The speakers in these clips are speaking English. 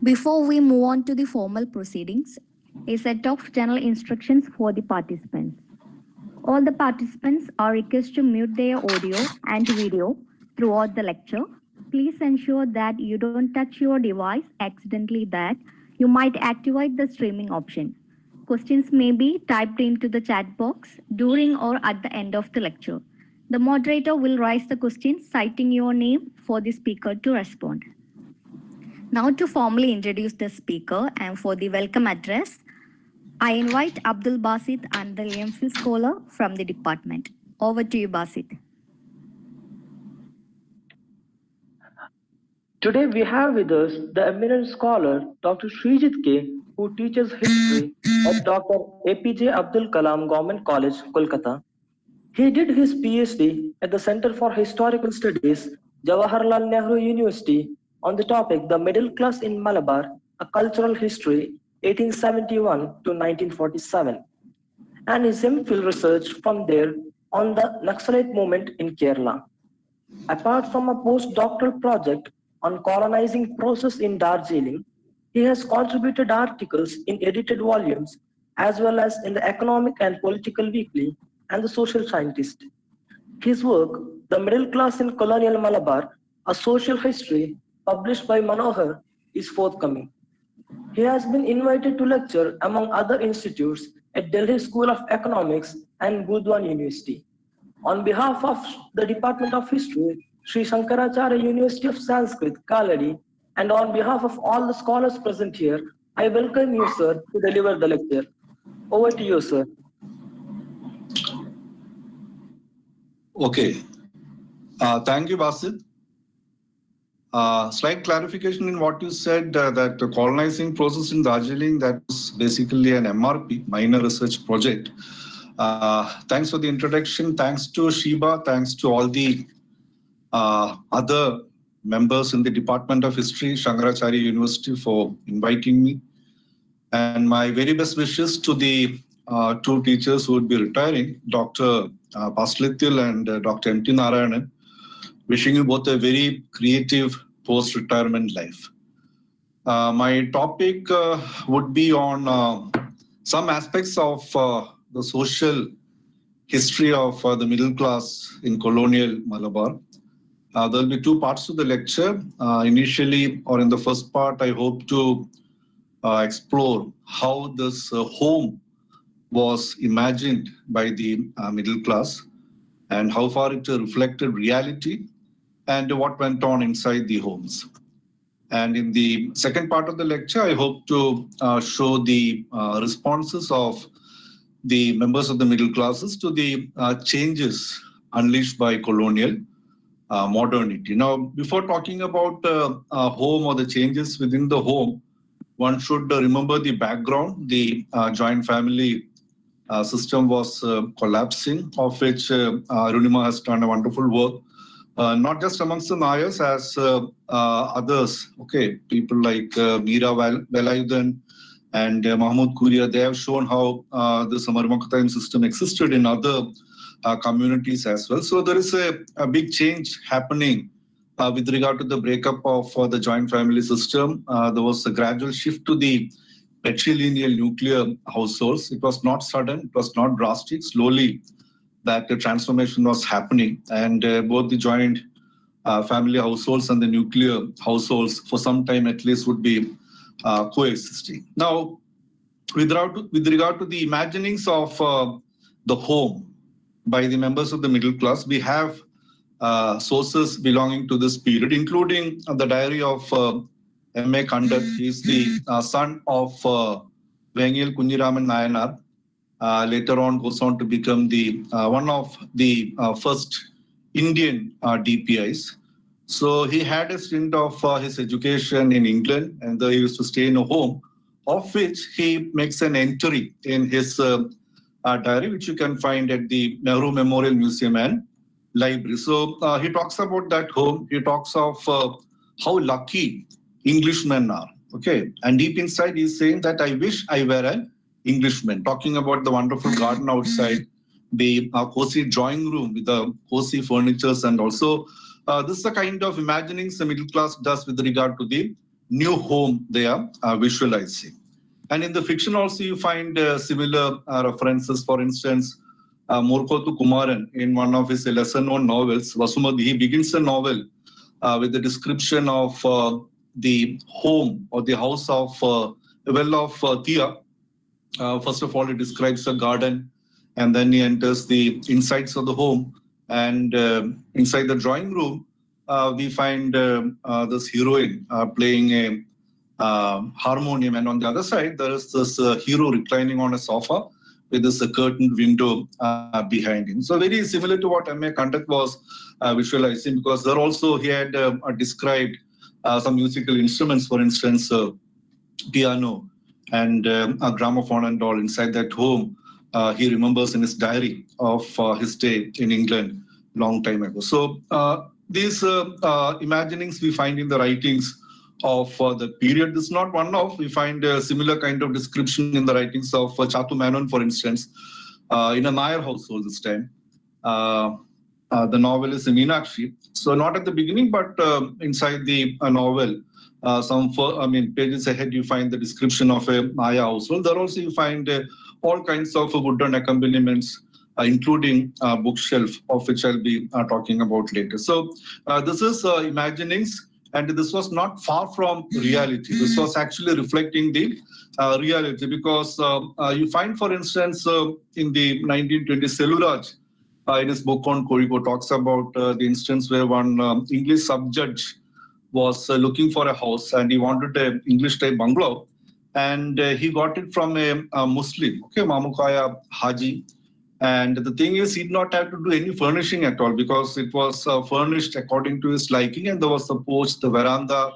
Before we move on to the formal proceedings, a set of general instructions for the participants. All the participants are requested to mute their audio and video throughout the lecture. Please ensure that you don't touch your device accidentally, that you might activate the streaming option. Questions may be typed into the chat box during or at the end of the lecture. The moderator will raise the question citing your name for the speaker to respond. Now to formally introduce the speaker and for the welcome address, I invite Abdul Basit and the MPhil scholar from the department. Over to you, Basit. Today we have with us the eminent scholar Dr. Sreejith K, who teaches history at Dr. APJ Abdul Kalam Government College, Kolkata. He did his PhD at the Center for Historical Studies, Jawaharlal Nehru University, on the topic The Middle Class in Malabar, A Cultural History, 1871 to 1947, and his MPhil research from there on the Naxalite movement in Kerala. Apart from a postdoctoral project on colonizing process in Darjeeling, he has contributed articles in edited volumes as well as in the Economic and Political Weekly and the Social Scientist. His work, The Middle Class in Colonial Malabar, A Social History, published by Manohar, is forthcoming. He has been invited to lecture among other institutes at Delhi School of Economics and Gurdwan University. On behalf of the Department of History, Sri Shankaracharya University of Sanskrit, Kaladi, and on behalf of all the scholars present here, I welcome you, sir, to deliver the lecture. Over to you, sir. Okay. Thank you, Basit. Slight clarification in what you said, that the colonizing process in Darjeeling, that was basically an MRP, minor research project. Thanks for the introduction. Thanks to Shiba. Thanks to all the other members in the Department of History, Shankaracharya University, for inviting me. And my very best wishes to the two teachers who would be retiring, Dr. Paslithil and Dr. M.T. Narayanan. Wishing you both a very creative post-retirement life. My topic would be on some aspects of the social history of the middle class in colonial Malabar. There will be two parts to the lecture. Initially, or in the first part, I hope to explore how this home was imagined by the middle class and how far it reflected reality and what went on inside the homes. And in the second part of the lecture, I hope to show the responses of the members of the middle classes to the changes unleashed by colonial modernity. Now, before talking about home or the changes within the home, one should remember the background. The joint family system was collapsing, of which Arunima has done a wonderful work. Not just amongst the Nayars, as others, okay, people like Meera Velayudan and Mahmood Kuria, they have shown how the Samarmakatayan system existed in other communities as well. So there is a big change happening with regard to the breakup of the joint family system. There was a gradual shift to the patrilineal nuclear households. It was not sudden, it was not drastic. Slowly, that the transformation was happening, and both the joint family households and the nuclear households for some time at least would be coexisting. Now, with regard to the imaginings of the home by the members of the middle class, we have sources belonging to this period, including the diary of M.A. Kandat. He is the son of Vengil Kunjiraman Nayanar. Later on goes on to become the one of the first Indian DPIs. So he had a stint of his education in England, and he used to stay in a home, of which he makes an entry in his diary, which you can find at the Nehru Memorial Museum and Library. So he talks about that home. He talks of how lucky Englishmen are. Okay, and deep inside he's saying that I wish I were an Englishman, talking about the wonderful garden outside, the cozy drawing room with the cozy furnitures, and also this is the kind of imaginings the middle class does with regard to the new home they are visualizing. And in the fiction also you find similar references. For instance, Murkothu Kumaran, in one of his lesser-known novels, Vasumati, he begins the novel with the description of the home or the house of Thea. First of all, he describes a garden, and then he enters the insides of the home. And inside the drawing room, we find this heroine playing a harmonium, and on the other side, there is this hero reclining on a sofa with this curtained window behind him. So very similar to what M.A. Kandak was visualizing, because there also he had described some musical instruments, for instance, piano and a gramophone and all inside that home. He remembers in his diary of his stay in England long time ago. So these imaginings we find in the writings of the period. This is not one of. We find a similar kind of description in the writings of Chatu Menon, for instance, in a Nair household this time. The novel is Meenakshi. So not at the beginning, but inside the novel, pages ahead, you find the description of a Maya household. There also you find all kinds of wooden accompaniments, including bookshelf, of which I'll be talking about later. So this is imaginings, and this was not far from reality. This was actually reflecting the reality, because you find, for instance, in the 1920s, Seluraj, in his book on Kozhikode, talks about the instance where one English sub-judge was looking for a house, and he wanted an English-type bungalow, and he got it from a Muslim, Mamukaya Haji. And the thing is, he did not have to do any furnishing at all, because it was furnished according to his liking, and there was the porch, the veranda,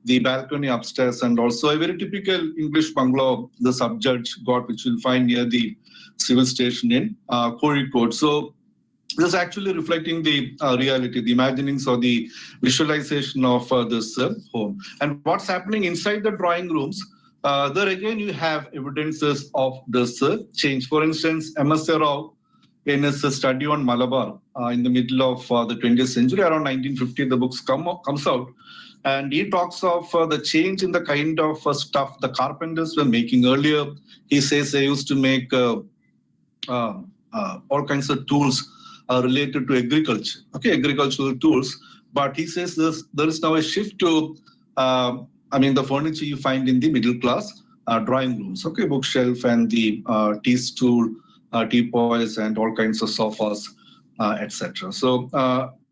the balcony upstairs, and also a very typical English bungalow the sub-judge got, which you'll find near the civil station in Kozhikode. So this is actually reflecting the reality, the imaginings or the visualization of this home. And what's happening inside the drawing rooms, there again you have evidences of this change. For instance, M.S. Rao, in his study on Malabar in the middle of the 20th century, around 1950, the books comes out. And he talks of the change in the kind of stuff the carpenters were making earlier. He says they used to make all kinds of tools related to agriculture, agricultural tools. But he says there is now a shift to, the furniture you find in the middle class drawing rooms, bookshelf and the tea stool, teapoys and all kinds of sofas, etc. So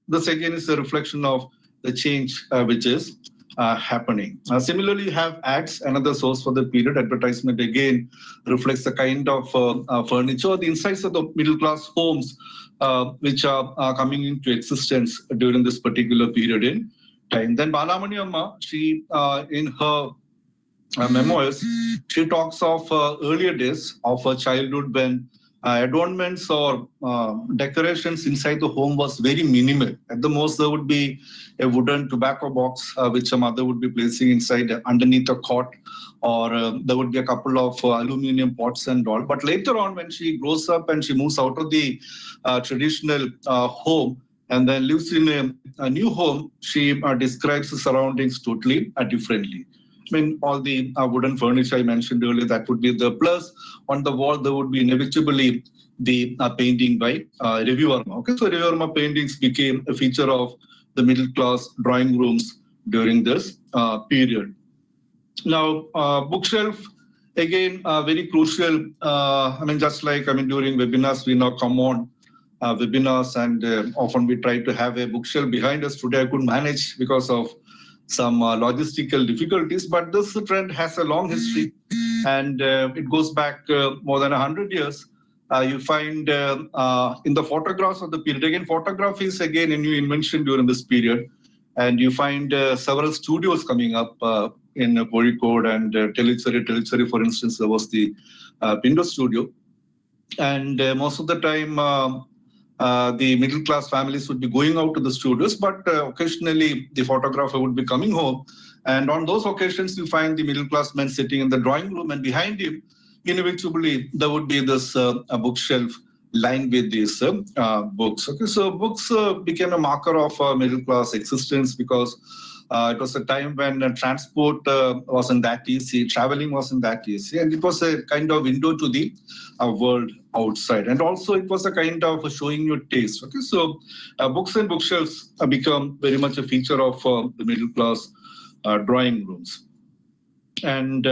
this again is a reflection of the change which is happening. Similarly, you have ads, another source for the period. Advertisement again reflects the kind of furniture, the insides of the middle class homes which are coming into existence during this particular period in time. Then Balamani Amma, she in her memoirs, she talks of earlier days of her childhood when adornments or decorations inside the home was very minimal. At the most, there would be a wooden tobacco box which a mother would be placing inside underneath a cot, or there would be a couple of aluminum pots and all. But later on, when she grows up and she moves out of the traditional home and then lives in a new home, she describes the surroundings totally differently. All the wooden furniture I mentioned earlier, that would be the plus. On the wall, there would be inevitably the painting by Ravi Verma. So Ravi Verma paintings became a feature of the middle class drawing rooms during this period. Now, bookshelf, again, very crucial. Just like during webinars, we now come on webinars, and often we try to have a bookshelf behind us. Today, I couldn't manage because of some logistical difficulties, but this trend has a long history, and it goes back more than 100 years. You find in the photographs of the period, again, photography is again a new invention during this period, and you find several studios coming up in Kozhikode and Tellicherry, for instance, there was the Pindo studio, and most of the time the middle class families would be going out to the studios, but occasionally the photographer would be coming home. And on those occasions, you find the middle class men sitting in the drawing room, and behind him, inevitably, there would be this a bookshelf lined with these books. So books became a marker of middle class existence, because It was a time when transport wasn't that easy, traveling wasn't that easy, and it was a kind of window to the world outside. And also, it was a kind of showing your taste. Okay, so books and bookshelves become very much a feature of the middle class drawing rooms. And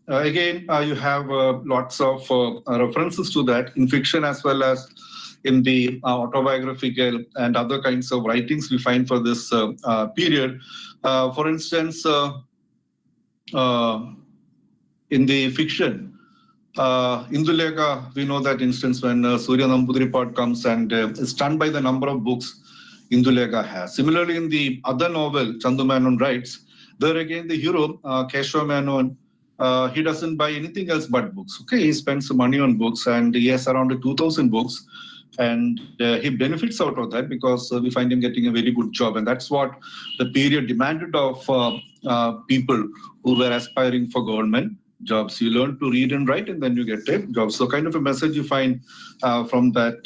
again, you have lots of references to that in fiction as well as in the autobiographical and other kinds of writings we find for this period. For instance, in the fiction, Induleka, we know that instance when Surya Nambudripad comes and is stunned by the number of books Induleka has. Similarly, in the other novel, Chandu Menon writes, there again the hero, Keshav Menon, he doesn't buy anything else but books. Okay, he spends money on books and he has around 2,000 books. And he benefits out of that because we find him getting a very good job. And that's what the period demanded of people who were aspiring for government jobs. You learn to read and write and then you get a job. So kind of a message you find from that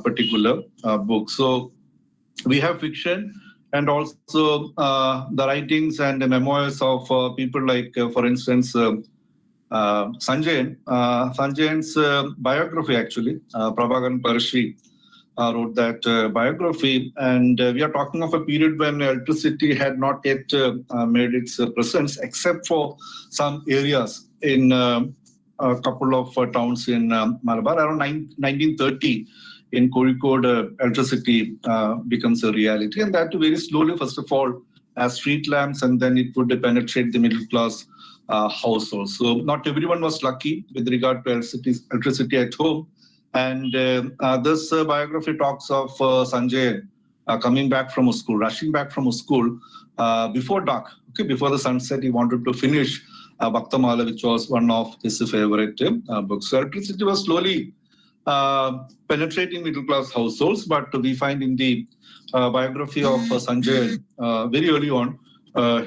particular book. So we have fiction and also the writings and the memoirs of people like, for instance, Sanjayan. Sanjayan's biography, actually, Prabhakaran Parshi wrote that biography. And we are talking of a period when electricity had not yet made its presence, except for some areas in a couple of towns in Malabar. Around 1930, in Kozhikode, electricity becomes a reality. And that very slowly, first of all, as street lamps, and then it would penetrate the middle class households. So not everyone was lucky with regard to electricity at home. And this biography talks of Sanjay coming back from a school, rushing back from a school before dark. Okay, before the sunset, he wanted to finish Bhaktamala, which was one of his favorite books. So electricity was slowly penetrating middle class households, but we find in the biography of Sanjay very early on,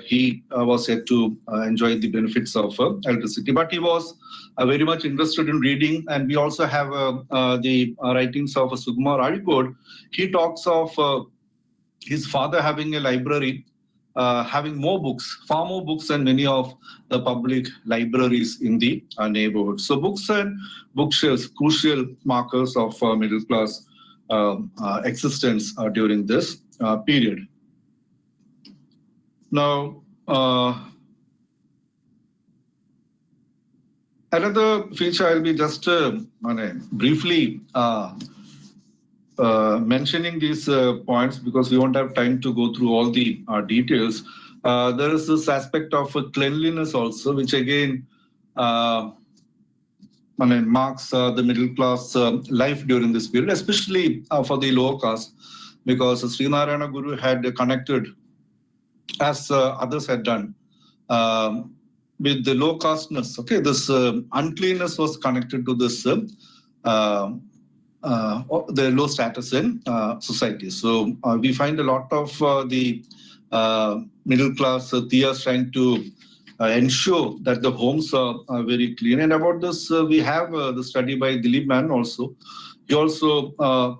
he was yet to enjoy the benefits of electricity. But he was very much interested in reading, and we also have the writings of Sukumar Arikod. He talks of his father having a library, having more books, far more books than many of the public libraries in the neighborhood. So books and bookshelves, crucial markers of middle class existence during this period. Now, another feature I'll be just briefly mentioning these points because we won't have time to go through all the details. There is this aspect of cleanliness also, which again marks the middle class life during this period, especially for the lower caste, because Sri Narayana Guru had connected, as others had done, with the low casteness. Okay, this uncleanness was connected to this the low status in society. So we find a lot of the middle class Thiyas trying to ensure that the homes are very clean. And about this, we have the study by Dilip Mann also. He also,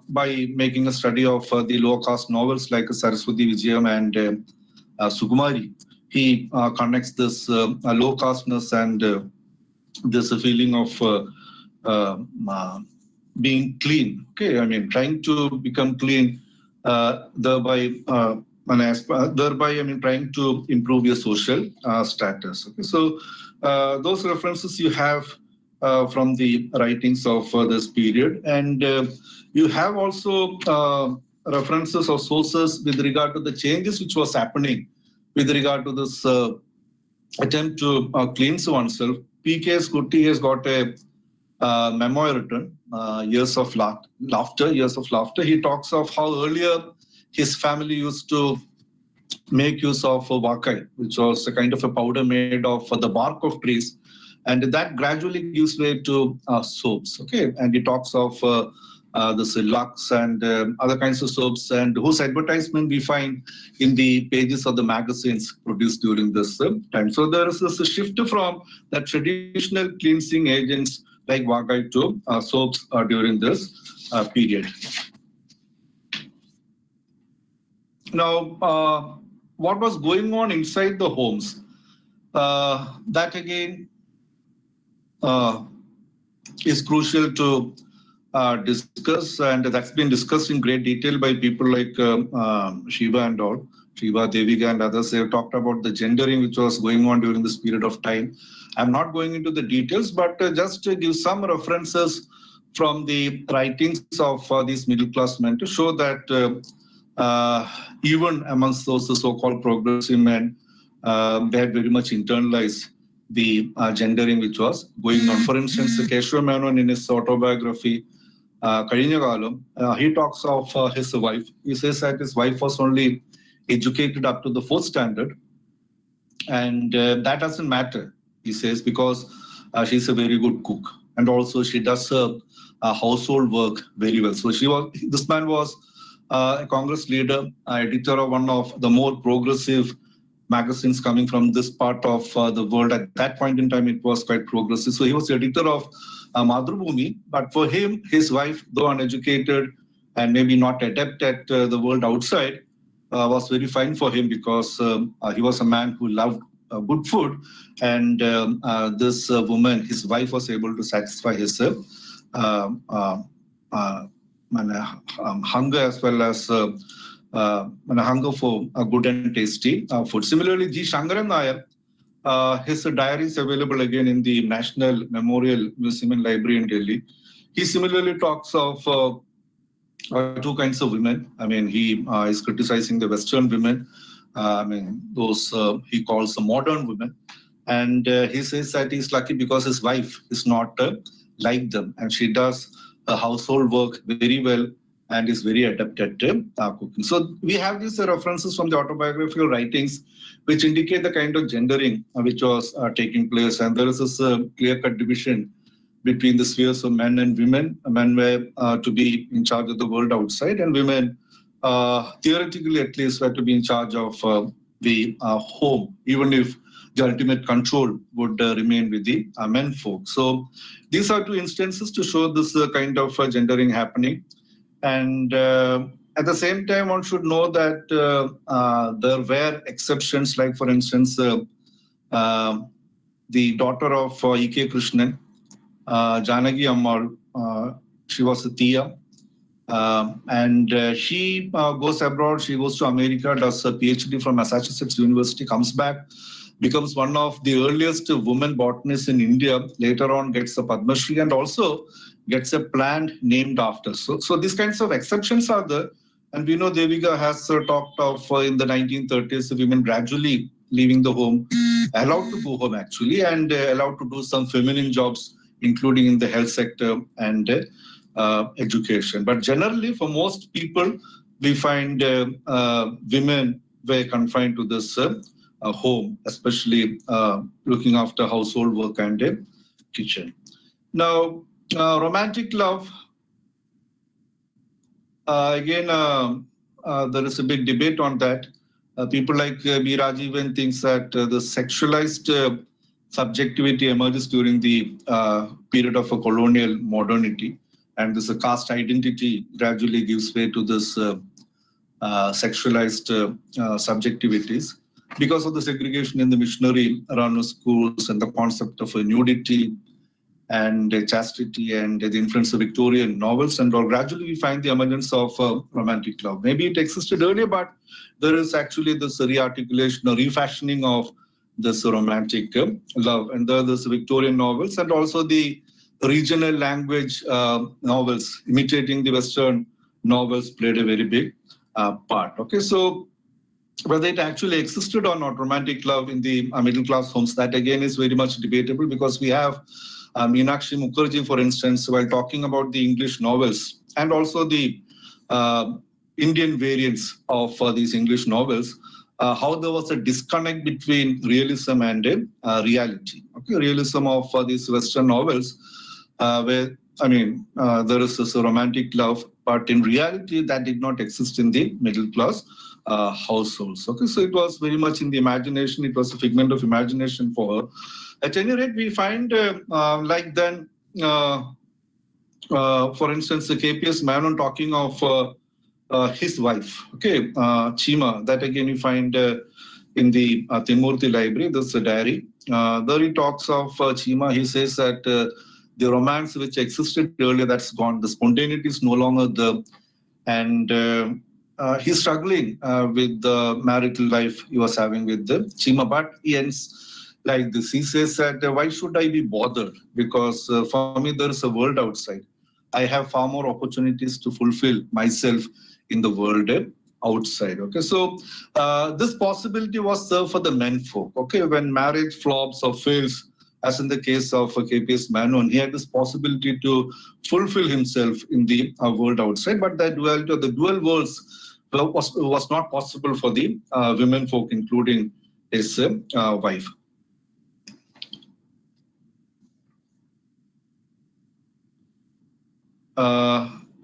by making a study of the low caste novels like Saraswati Vijayam and Sukumari, he connects this low casteness and this feeling of being clean. Okay, I mean, trying to become clean, thereby trying to improve your social status. Okay, so those references you have from the writings of this period, and you have also references or sources with regard to the changes which was happening with regard to this attempt to cleanse oneself. P.K.S. Kutty has got a memoir written, Years of Laughter. He talks of how earlier his family used to make use of wakai, which was a kind of a powder made of the bark of trees, and that gradually gives way to soaps. Okay, and he talks of the Lux and other kinds of soaps, and whose advertisement we find in the pages of the magazines produced during this time. So there is this shift from the traditional cleansing agents like wakai to soaps during this period. Now, what was going on inside the homes. That again is crucial to discuss, and that's been discussed in great detail by people like Shiva and all. Shiva, Devika and others have talked about the gendering which was going on during this period of time. I'm not going into the details, but just to give some references from the writings of these middle class men to show that even amongst those so-called progressive men, they had very much internalized the gendering which was going on. For instance, Keshava Menon in his autobiography, he talks of his wife. He says that his wife was only educated up to the 4th standard, and that doesn't matter, he says, because she's a very good cook, and also she does her household work very well. So this man was a Congress leader, editor of one of the more progressive magazines coming from this part of the world. At that point in time, it was quite progressive. So he was editor of Madhrubhumi, but for him, his wife, though uneducated and maybe not adept at the world outside, was very fine for him because he was a man who loved good food, and this woman, his wife, was able to satisfy his hunger as well as hunger for good and tasty food. Similarly, G. Shankaran Nair, his diary is available again in the National Memorial Museum and Library in Delhi. He similarly talks of two kinds of women. I mean, he is criticizing the Western women. I mean, those he calls the modern women. And he says that he's lucky because his wife is not like them, and she does household work very well and is very adept at cooking. So we have these references from the autobiographical writings which indicate the kind of gendering which was taking place. And there is this clear-cut division between the spheres of men and women. Men were to be in charge of the world outside, and women, theoretically at least, were to be in charge of the home, even if the ultimate control would remain with the men folk. So these are two instances to show this kind of gendering happening. And at the same time, one should know that there were exceptions, like, for instance, the daughter of E.K. Krishnan, Janaki Ammal, she was a Tia. And she goes abroad, she goes to America, does a PhD from Massachusetts University, comes back, becomes one of the earliest women botanists in India, later on gets a Padma Shri and also gets a plant named after. So these kinds of exceptions are there. And we know Devika has talked of in the 1930s, women gradually leaving the home, allowed to go home actually, and allowed to do some feminine jobs, including in the health sector and education. But generally, for most people, we find women were confined to this home, especially looking after household work and kitchen. Now, romantic love, again, there is a big debate on that. People like B. Rajivan thinks that the sexualized subjectivity emerges during the period of a colonial modernity, and this caste identity gradually gives way to this sexualized subjectivities because of the segregation in the missionary run schools and the concept of nudity and chastity and the influence of Victorian novels and all. Gradually we find the emergence of romantic love. Maybe it existed earlier, but there is actually this rearticulation or refashioning of this romantic love. And there's Victorian novels and also the regional language novels imitating the Western novels played a very big part. Okay, so whether it actually existed or not, romantic love in the middle class homes, that again is very much debatable, because we have Meenakshi Mukherjee, for instance, while talking about the English novels and also the Indian variants of these English novels, how there was a disconnect between realism and reality. Okay, realism of these Western novels, where there is this romantic love, but in reality that did not exist in the middle class households. Okay, so it was very much in the imagination. It was a figment of imagination for her. At any rate, we find like then, for instance, the KPS Menon talking of his wife, okay, Chima. That again you find in the Timurti library. This is a diary. There he talks of Chima. He says that the romance which existed earlier, that's gone. The spontaneity is no longer there, and he's struggling with the marital life he was having with the Chima. But he ends like this. He says that why should I be bothered? Because for me there is a world outside. I have far more opportunities to fulfill myself in the world outside. Okay, so this possibility was there for the men folk. Okay, when marriage flops or fails, as in the case of KPS Menon, he had this possibility to fulfill himself in the world outside, but the dual worlds was not possible for the women folk, including his wife.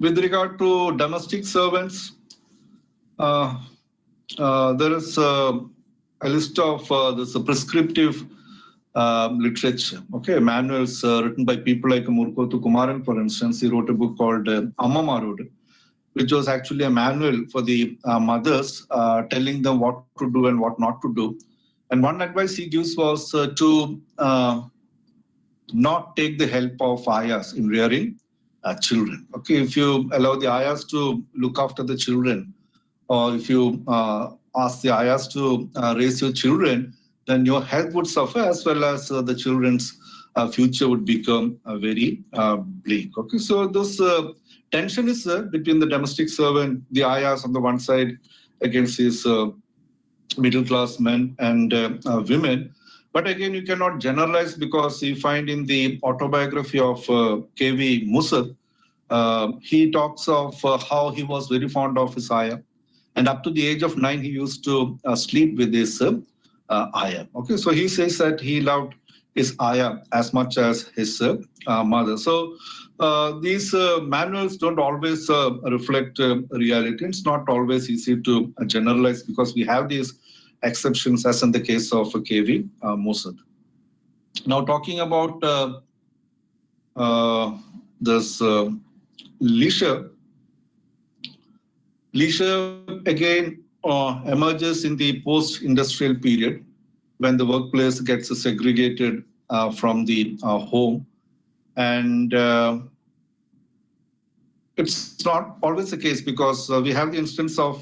With regard to domestic servants, there is a list of this prescriptive literature, okay, manuals written by people like Murkothu Kumaran, for instance. He wrote a book called Amma Marodu, which was actually a manual for the mothers, telling them what to do and what not to do. And one advice he gives was to not take the help of ayahs in rearing children. Okay, if you allow the ayahs to look after the children, or if you ask the ayahs to raise your children, then your health would suffer as well as the children's future would become very bleak. Okay, so this tension is between the domestic servant, the ayahs on the one side, against these middle class men and women. But again, you cannot generalize, because you find in the autobiography of K.V. Musad, he talks of how he was very fond of his ayah. And up to the age of 9, he used to sleep with his ayah. Okay, so he says that he loved his ayah as much as his mother. So these manuals don't always reflect reality. It's not always easy to generalize, because we have these exceptions, as in the case of K.V. Musad. Now, talking about this leisure again emerges in the post-industrial period, when the workplace gets segregated from the home. And it's not always the case, because we have the instance of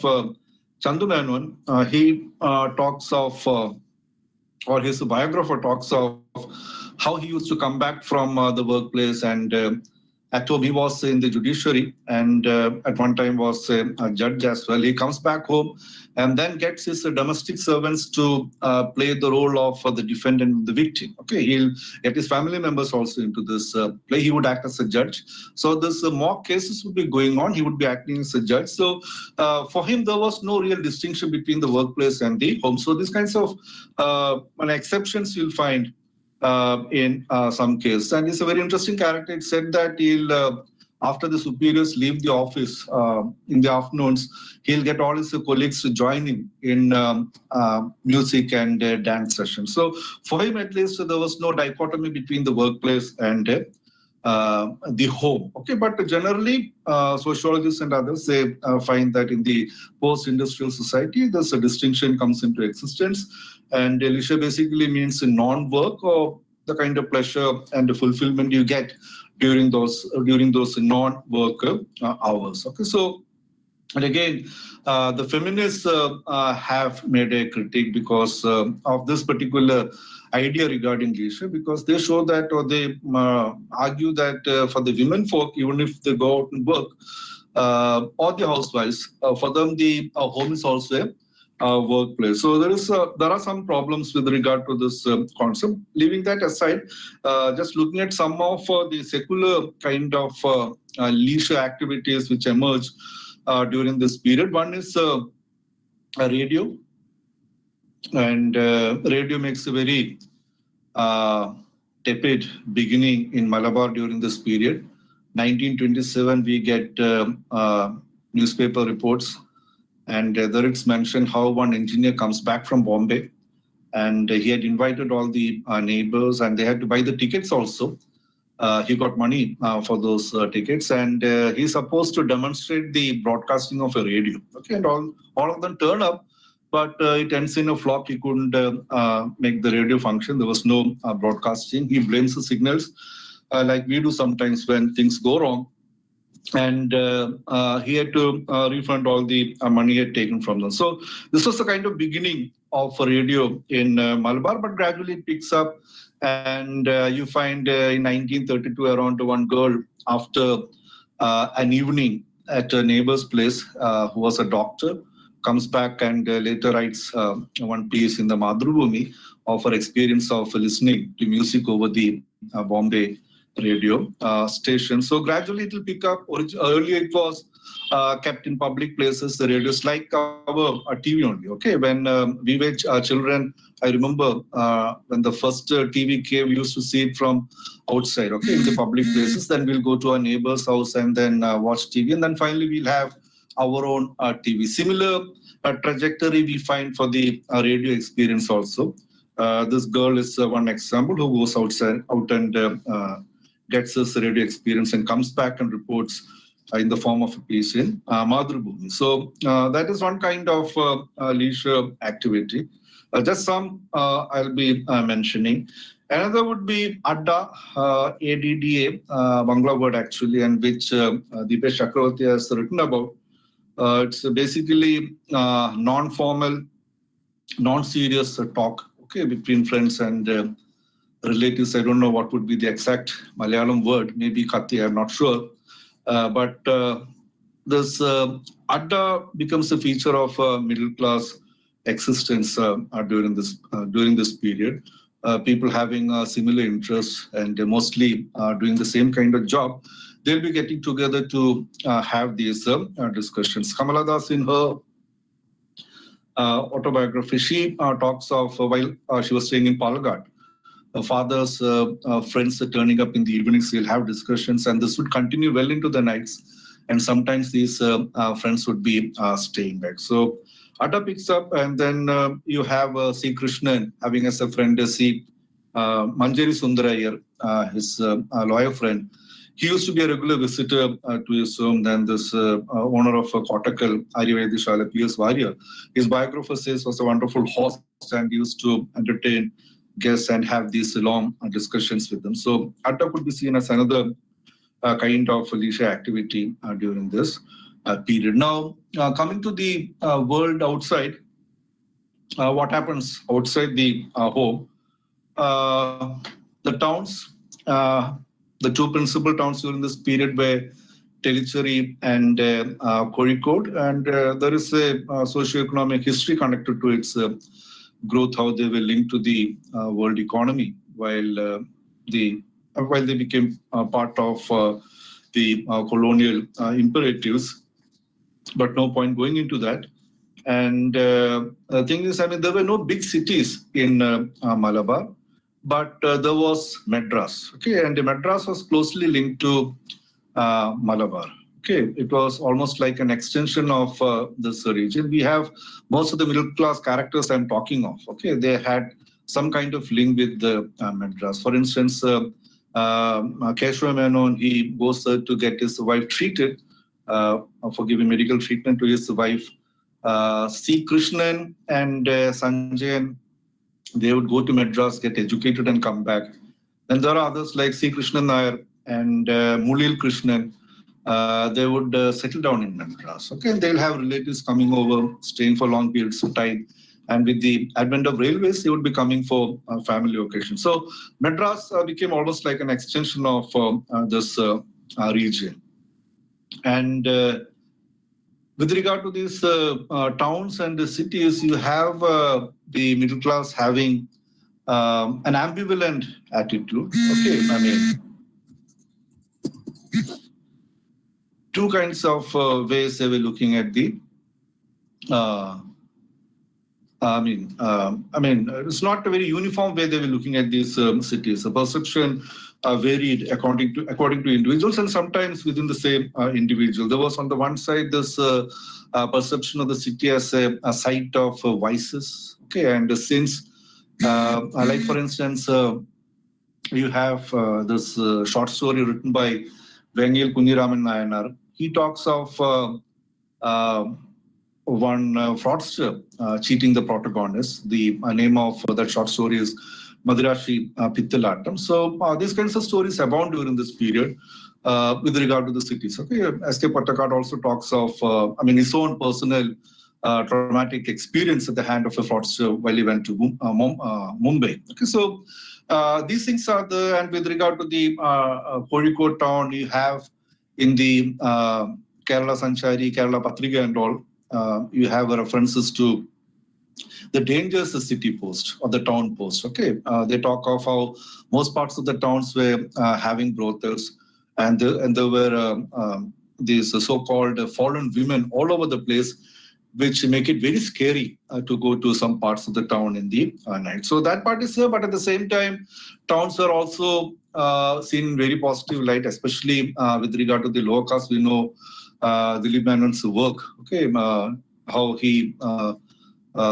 Chandu Menon. He talks of, or his biographer talks of, how he used to come back from the workplace, and at home he was in the judiciary, and at one time was a judge as well. He comes back home and then gets his domestic servants to play the role of the defendant and the victim. Okay, he'll get his family members also into this play. He would act as a judge. So this mock cases would be going on. He would be acting as a judge. So for him, there was no real distinction between the workplace and the home. So these kinds of exceptions you'll find in some cases. And it's a very interesting character. It said that he'll, after the superiors leave the office in the afternoons, he'll get all his colleagues to join him in music and dance sessions. So for him, at least, there was no dichotomy between the workplace and the home. Okay, but generally, sociologists and others, they find that in the post-industrial society, there's a distinction comes into existence. And leisure basically means non-work, or the kind of pleasure and the fulfillment you get during those non-work hours. Okay, so, and again, the feminists have made a critique because of this particular idea regarding leisure, because they show that, or they argue that for the women folk, even if they go out and work, or the housewives, for them the home is also a workplace. So there are some problems with regard to this concept. Leaving that aside, just looking at some of the secular kind of leisure activities which emerge during this period. One is a radio, and radio makes a very tepid beginning in Malabar during this period. 1927, we get newspaper reports, and there it's mentioned how one engineer comes back from Bombay, and he had invited all the neighbors, and they had to buy the tickets also. he got money for those tickets, and he's supposed to demonstrate the broadcasting of a radio. Okay, and all of them turn up, but it ends in a flop. He couldn't make the radio function. There was no broadcasting. He blames the signals, like we do sometimes when things go wrong. And he had to refund all the money he had taken from them. So this was the kind of beginning of radio in Malabar, but gradually it picks up. And you find in 1932, around one girl, after an evening at a neighbor's place, who was a doctor, comes back and later writes one piece in the Madhrubhumi of her experience of listening to music over the Bombay radio station. So gradually it will pick up. Earlier it was kept in public places, the radios, like our TV only. Okay, when we were children, I remember when the first TV came, we used to see it from outside, okay, in the public places. Then we'll go to our neighbor's house and then watch TV. And then finally we'll have our own TV. Similar trajectory we find for the radio experience also. This girl is one example who goes out and gets this radio experience and comes back and reports in the form of a piece in Madhrubhumi. So that is one kind of leisure activity. Just some I'll be mentioning. Another would be Adda, ADDA, Bangla word actually, and which Deepesh Chakravarti has written about. It's basically non-formal, non-serious talk, okay, between friends and relatives. I don't know what would be the exact Malayalam word, maybe Khati, I'm not sure. But this Adda becomes a feature of middle class existence during this period. People having similar interests and mostly doing the same kind of job, they'll be getting together to have these discussions. Kamala Das, in her autobiography, she talks of while she was staying in Palakkad, her father's friends are turning up in the evenings. They'll have discussions, and this would continue well into the nights. And sometimes these friends would be staying back. So Atta picks up, and then you have C. Krishnan having as a friend C. Manjari Sundarayar, his lawyer friend. He used to be a regular visitor to his home. Then this owner of Kottakkal, Aryavedishala, P.S. Warrior, his biographer says was a wonderful host and used to entertain guests and have these long discussions with them. So Atta could be seen as another kind of leisure activity during this period. Now, coming to the world outside, what happens outside the home? The towns, the two principal towns during this period were Tellicherry and Kozhikode, and there is a socio-economic history connected to its growth, how they were linked to the world economy while they became part of the colonial imperatives. But no point going into that. And the thing is, I mean, there were no big cities in Malabar, but there was Madras. Okay, and the Madras was closely linked to Malabar. Okay, it was almost like an extension of this region. We have most of the middle class characters I'm talking of. Okay, they had some kind of link with the Madras. For instance, Keshava Menon, he goes to get his wife treated, for giving medical treatment to his wife. C. Krishnan and Sanjayan, they would go to Madras, get educated and come back. Then there are others like C. Krishnan Nair and Mulil Krishnan. They would settle down in Madras. Okay, and they'll have relatives coming over, staying for long periods of time. And with the advent of railways, they would be coming for family occasions. So Madras became almost like an extension of this region. And with regard to these towns and the cities, you have the middle class having an ambivalent attitude. Okay, I mean, two kinds of ways they were looking at the. It's not a very uniform way they were looking at these cities. The perception varied according to individuals and sometimes within the same individual. There was on the one side this perception of the city as a site of vices. Okay, and since, like for instance, you have this short story written by Vengil Kunniraman Nayanar. He talks of one fraudster cheating the protagonist. The name of that short story is Madirashi Pittalatam. So these kinds of stories abound during this period with regard to the cities. Okay, S.K. Pattakad also talks of, his own personal traumatic experience at the hand of a fraudster while he went to Mumbai. Okay, so these things are there. And with regard to the Kozhikode town, you have in the Kerala Sanchari, Kerala Patrika and all, you have references to the dangers the city posed or the town posed. Okay, they talk of how most parts of the towns were having brothels, and there were these so-called fallen women all over the place, which make it very scary to go to some parts of the town in the night. So that part is there, but at the same time, towns are also seen in very positive light, especially with regard to the lower caste. We know Dilip Menon's work, okay, how he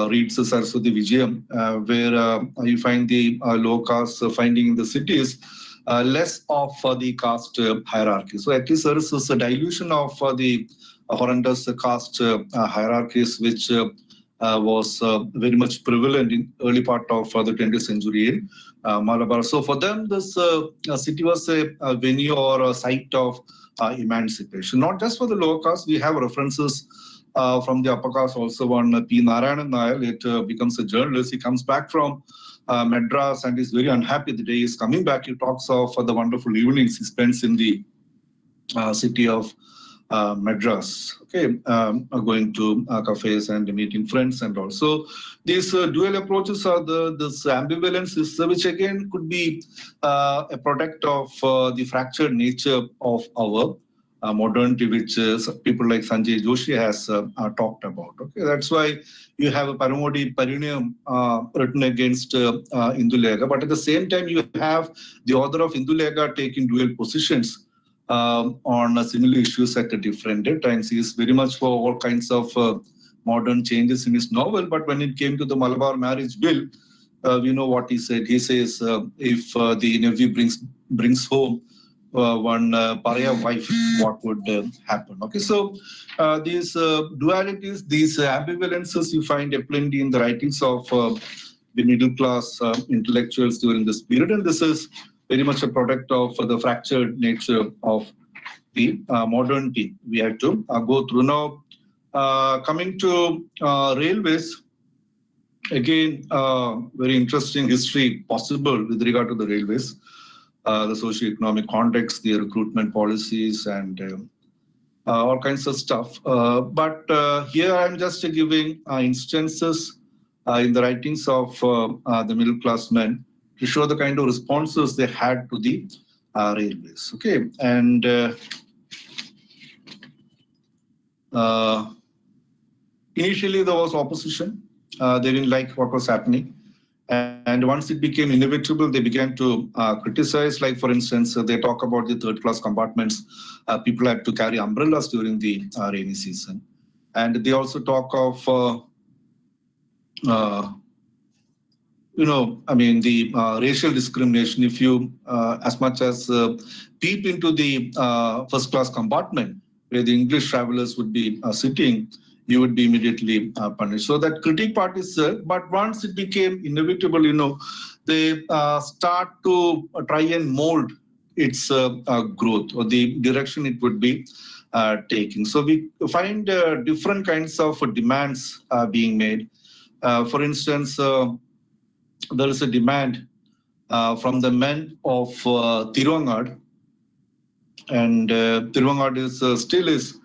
reads the Saraswati Vijayam, where you find the low caste finding in the cities less of the caste hierarchy. So at least there is a dilution of the horrendous caste hierarchies, which was very much prevalent in early part of the 20th century in Malabar. So for them, this city was a venue or a site of emancipation. Not just for the lower caste, we have references from the upper caste also. One P. Narayanan Nair later becomes a journalist. He comes back from Madras and is very unhappy the day he's coming back. He talks of the wonderful evenings he spends in the city of Madras, okay, going to cafes and meeting friends and all. So these dual approaches are this ambivalence is which again could be a product of the fractured nature of our modernity, which people like Sanjay Joshi has talked about. Okay, that's why you have a Paramodi Parinam written against Indulega, but at the same time you have the author of Indulega taking dual positions on similar issues at different times. He is very much for all kinds of modern changes in his novel, but when it came to the Malabar Marriage Bill, we know what he said. He says if the nephew brings home one pariah wife, what would happen? Okay, so these dualities, these ambivalences, you find plenty in the writings of the middle class intellectuals during this period, and this is very much a product of the fractured nature of the modernity we had to go through. Now, coming to railways, again, very interesting history possible with regard to the railways. The socio-economic context, the recruitment policies, and all kinds of stuff. But here I'm just giving instances in the writings of the middle class men to show the kind of responses they had to the railways. Okay, and initially there was opposition. They didn't like what was happening. And once it became inevitable, they began to criticize. Like, for instance, they talk about the third-class compartments. People had to carry umbrellas during the rainy season. And they also talk of, the racial discrimination. If you as much as peep into the first-class compartment, where the English travelers would be sitting, you would be immediately punished. So that critique part is there, but once it became inevitable, they start to try and mold its growth or the direction it would be taking. So we find different kinds of demands being made. For instance, there is a demand from the men of Tiruvangad, and Tiruvangad is still is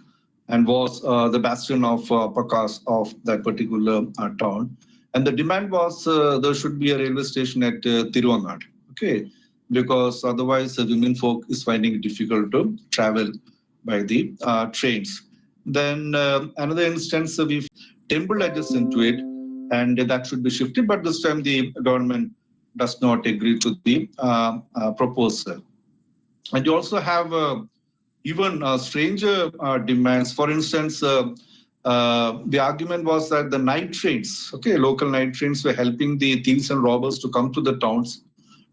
and was the bastion of upper caste of that particular town. And the demand was there should be a railway station at Tiruvangad, okay, because otherwise the women folk is finding it difficult to travel by the trains. Then another instance, we've temple adjacent to it, and that should be shifted, but this time the government does not agree to the proposal. And you also have even stranger demands. For instance, the argument was that the night trains, okay, local night trains were helping the thieves and robbers to come to the towns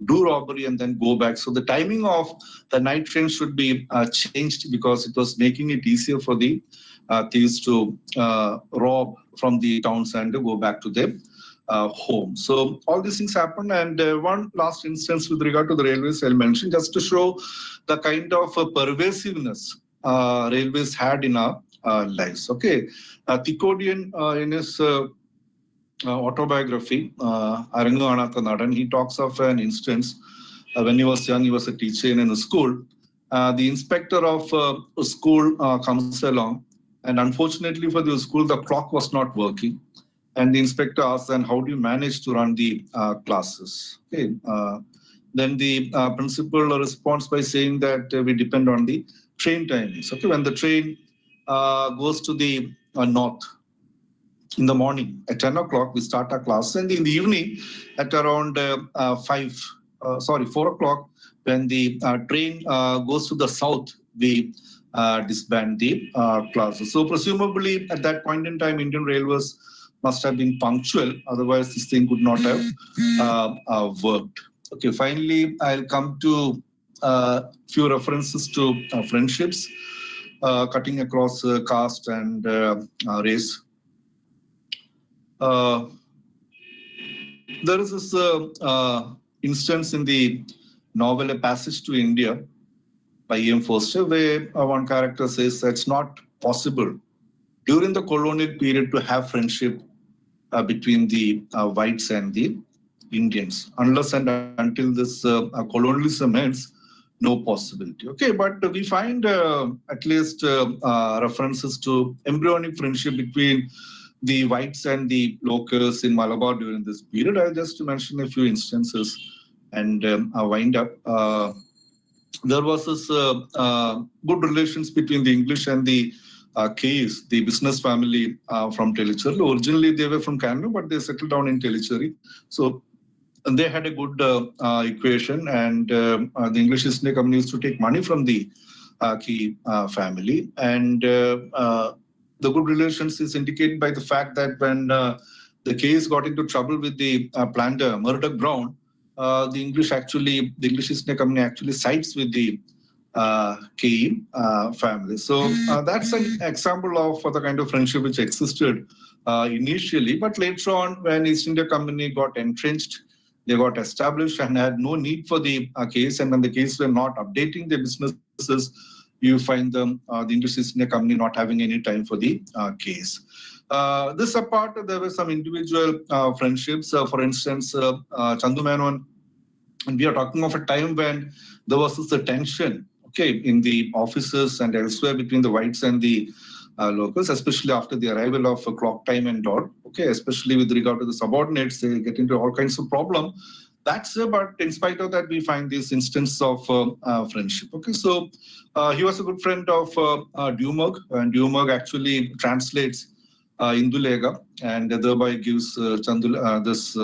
do robbery and then go back. So the timing of the night train should be changed because it was making it easier for the thieves to rob from the towns and go back to their home. So all these things happen. And one last instance with regard to the railways I'll mention just to show the kind of pervasiveness railways had in our lives. Okay, Tikodian in his autobiography, Arangu Anatha Nadan, he talks of an instance when he was young, he was a teacher in a school. The inspector of a school comes along, and unfortunately for the school, the clock was not working. And the inspector asks, then how do you manage to run the classes? Okay. Then the principal responds by saying that we depend on the train timings. Okay, when the train goes to the north, in the morning at 10 o'clock, we start our class. And in the evening at around 4 o'clock, when the train goes to the south, we disband the classes. So presumably at that point in time, Indian Railways must have been punctual. Otherwise, this thing could not have worked. Okay, finally, I'll come to a few references to friendships cutting across caste and race. There is this instance in the novel A Passage to India by E.M. Forster, where one character says that it's not possible during the colonial period to have friendship between the whites and the Indians, unless and until this colonialism ends, no possibility. Okay, but we find at least references to embryonic friendship between the whites and the locals in Malabar during this period. I'll just mention a few instances and wind up. There was this good relations between the English and the K's, the business family from Tellicherry. Originally, they were from Kannur, but they settled down in Tellicherry. So they had a good equation, and the English East India Company used to take money from the Key family. And the good relations is indicated by the fact that when the K's got into trouble with the planter, Murdoch Brown, the English East India Company actually sides with the Key family. So that's an example of the kind of friendship which existed initially. But later on, when East India Company got entrenched, they got established and had no need for the case. And when the case were not updating their businesses, you find them, the English East India Company not having any time for the case. This apart, there were some individual friendships. For instance, Chandu Menon, and we are talking of a time when there was this tension, okay, in the offices and elsewhere between the whites and the locals, especially after the arrival of clock time and all. Okay, especially with regard to the subordinates, they get into all kinds of problem. That's but in spite of that, we find this instance of friendship. Okay, so he was a good friend of Dumug, and Dumug actually translates Indulega and thereby gives this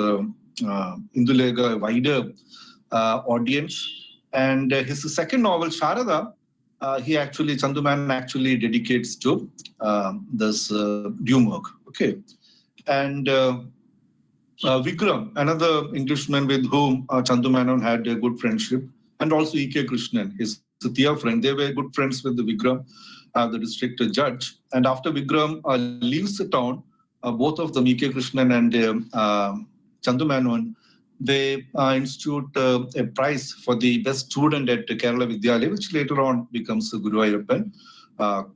Indulega a wider audience. And his second novel, Sharada, Chandu Menon actually dedicates to this Dumug. Okay, and Vikram, another Englishman with whom Chandu Menon had a good friendship, and also E.K. Krishnan, his Satya friend. They were good friends with the Vikram, the district judge. And after Vikram leaves the town, both of them, E.K. Krishnan and Chandu Menon, they institute a prize for the best student at Kerala Vidyalaya, which later on becomes the Guruvayurappan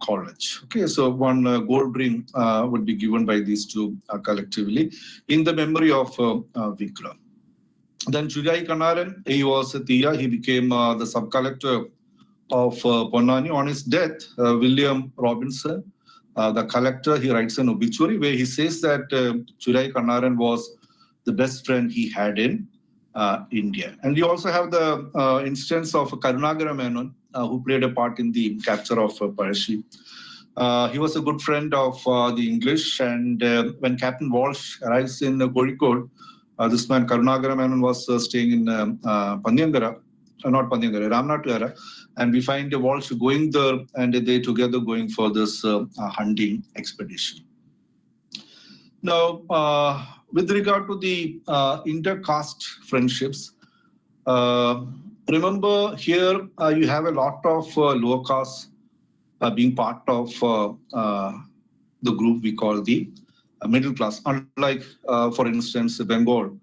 College. Okay, so one gold ring would be given by these two collectively in the memory of Vikram. Then Churai Kanaran, he was a Tia, he became the sub-collector of Ponnani. On his death, William Robinson, the collector, he writes an obituary where he says that Churai Kanaran was the best friend he had in India. And you also have the instance of Karunagara Menon, who played a part in the capture of Parashi. He was a good friend of the English, and when Captain Walsh arrives in Kozhikode, this man Karunagara Menon was staying in Ramanattukara, and we find Walsh going there, and they together going for this hunting expedition. Now, with regard to the inter-caste friendships, Remember here you have a lot of lower caste being part of the group we call the middle class. Unlike, for instance, Bengal,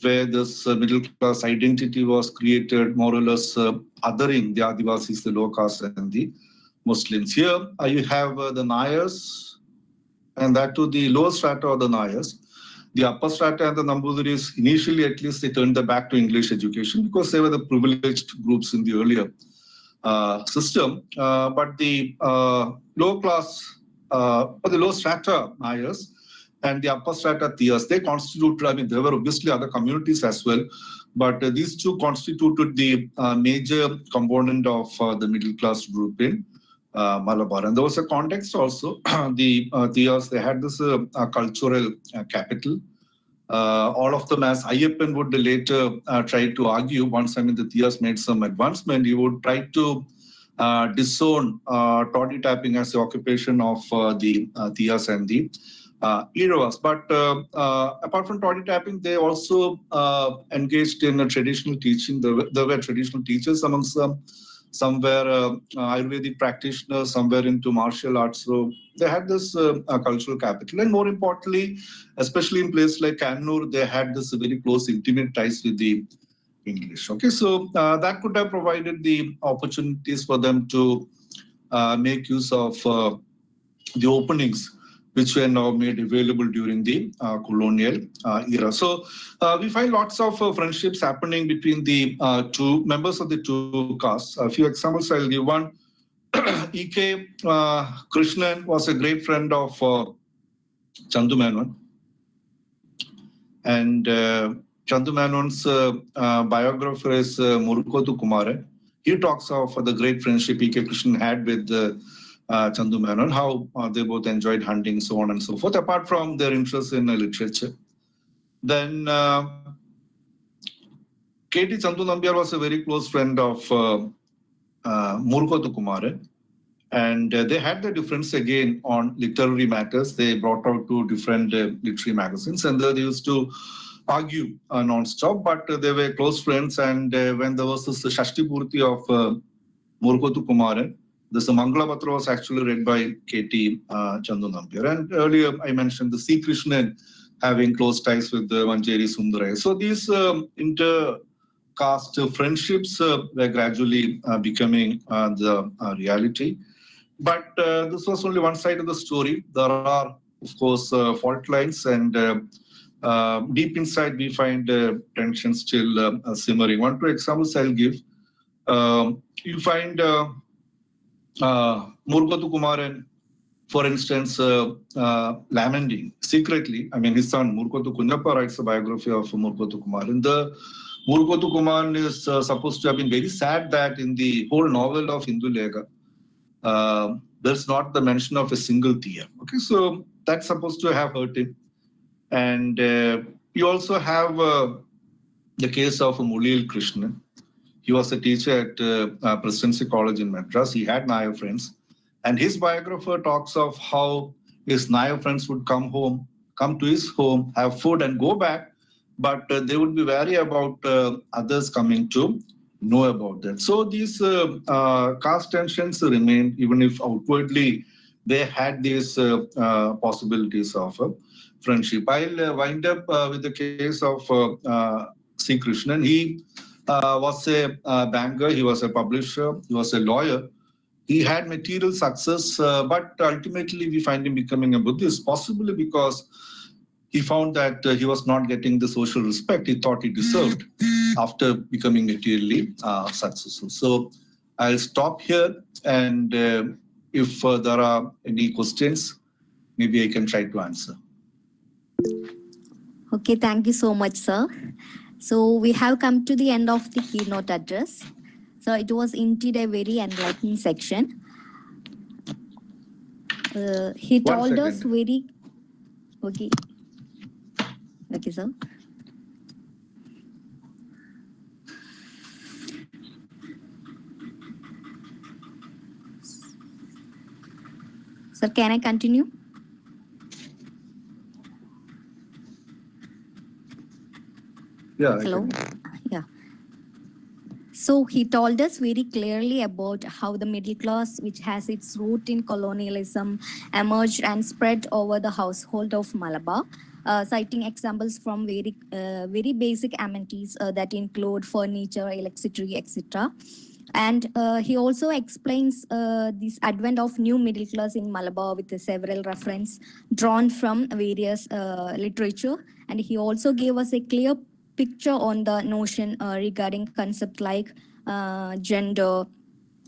where this middle class identity was created more or less othering the Adivasis, the lower caste, and the Muslims. Here you have the Nayars, and that to the lower strata of the Nayars. The upper strata and the Namboodiris, initially at least, they turned their back to English education because they were the privileged groups in the earlier system. But the low class, or the low strata Nayars and the upper strata Tiyas, they constituted, I mean, there were obviously other communities as well, but these two constituted the major component of the middle class group in Malabar. And there was a context also. The Tiyas, they had this cultural capital. All of them, as Ayyappan would later try to argue, once the Tiyas made some advancement, he would try to disown toddy tapping as the occupation of the Tiyas and the Iravas. But apart from toddy tapping, they also engaged in traditional teaching. There were traditional teachers amongst them. Some were Ayurvedic practitioners, some were into martial arts. So they had this cultural capital. And more importantly, especially in places like Kannur, they had this very close, intimate ties with the English. Okay, so that could have provided the opportunities for them to make use of the openings which were now made available during the colonial era. So we find lots of friendships happening between the two members of the two castes. A few examples I'll give. One, E.K. Krishnan was a great friend of Chandu Menon. And Chandu Menon's biographer is Murukotu Kumare. He talks of the great friendship E.K. Krishnan had with Chandu Menon, how they both enjoyed hunting, so on and so forth, apart from their interest in literature. Then K.T. Chandu Nambiar was a very close friend of Murukotu Kumare. And they had the difference again on literary matters. They brought out two different literary magazines, and they used to argue non-stop, but they were close friends. And when there was this Shashti Purti of Murukotu Kumare, this Mangala Patra was actually read by K.T. Chandu Nambiar. And earlier I mentioned the C. Krishnan having close ties with the Manjeri Sundaraya. So these inter-caste friendships were gradually becoming the reality. But this was only one side of the story. There are, of course, fault lines, and deep inside we find tension still simmering. One, two examples I'll give. You find Murukotu Kumaran, for instance, lamenting secretly. I mean, his son Murukotu Kunyappa writes a biography of Murukotu Kumaran. The Murukotu Kumaran is supposed to have been very sad that in the whole novel of Hindu Lega, there's not the mention of a single Tiya. Okay, so that's supposed to have hurt him. And you also have the case of Mulil Krishnan. He was a teacher at Presidency College in Madras. He had Naya friends. And his biographer talks of how his Naya friends would come to his home, have food and go back, but they would be wary about others coming to know about that. So these caste tensions remained, even if outwardly they had these possibilities of friendship. I'll wind up with the case of C. Krishnan. He was a banker, he was a publisher, he was a lawyer. He had material success, but ultimately we find him becoming a Buddhist, possibly because he found that he was not getting the social respect he thought he deserved after becoming materially successful. So I'll stop here, and if there are any questions, maybe I can try to answer. Okay, thank you so much, sir. So we have come to the end of the keynote address. So it was indeed a very enlightening section. He told us very... Okay. Okay, sir. Sir, can I continue? Yeah. Hello. Yeah. So he told us very clearly about how the middle class, which has its root in colonialism, emerged and spread over the household of Malabar, citing examples from very basic amenities that include furniture, electricity, etc. And he also explains this advent of new middle class in Malabar with several reference drawn from various literature. And he also gave us a clear picture on the notion regarding concept like gender,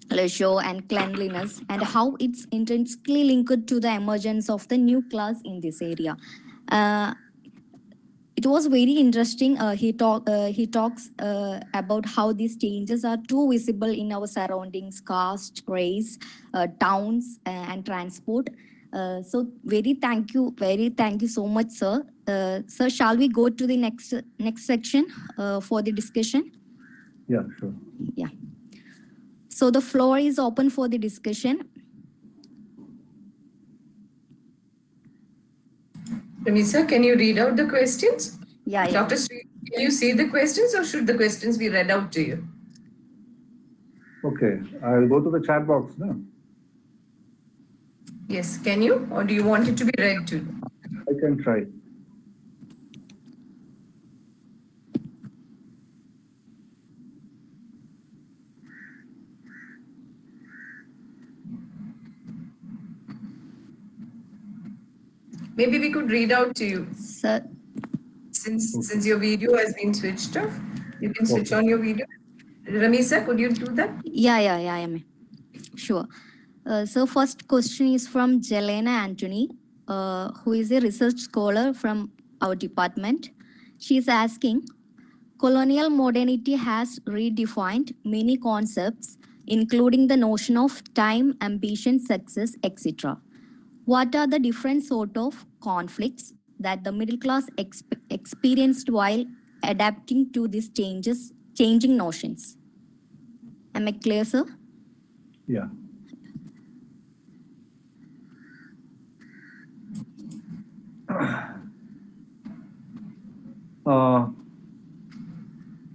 leisure, and cleanliness, and how it's intrinsically linked to the emergence of the new class in this area. Uh, it was very interesting. He talks about how these changes are too visible in our surroundings, caste, race, towns, and transport. So very thank you so much, sir. Sir, shall we go to the next section for the discussion? Yeah, sure. Yeah. So the floor is open for the discussion. Ramisa, can you read out the questions? Yeah. Dr. Sri, can you see the questions or should the questions be read out to you? Okay, I'll go to the chat box now. Yes, can you? Or do you want it to be read to? I can try. Maybe we could read out to you. Sir. Since your video has been switched off, you can switch on your video. Ramisa, could you do that? Yeah, I am. Sure. So first question is from Jelena Anthony, who is a research scholar from our department. She is asking, colonial modernity has redefined many concepts, including the notion of time, ambition, success, etc. What are the different sort of conflicts that the middle class experienced while adapting to these changing notions? Am I clear, sir? Yeah.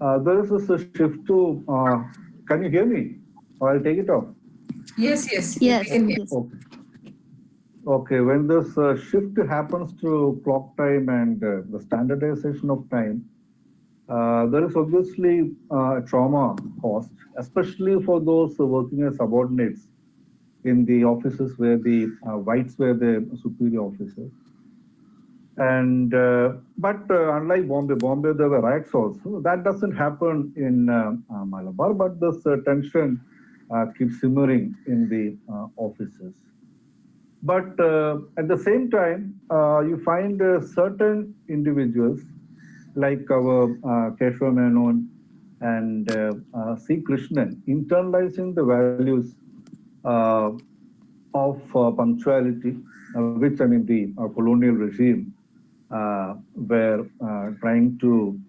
There is a shift to, can you hear me? Or I'll take it off. Yes. Yes. Okay, when this shift happens to clock time and the standardization of time, there is obviously trauma cost, especially for those working as subordinates in the offices where the whites were the superior officers. And but unlike Bombay, there were riots also. That doesn't happen in Malabar, but this tension keeps simmering in the offices. But at the same time, you find certain individuals like our Keshwa Menon and C. Krishnan internalizing the values of punctuality, which I mean the colonial regime were trying to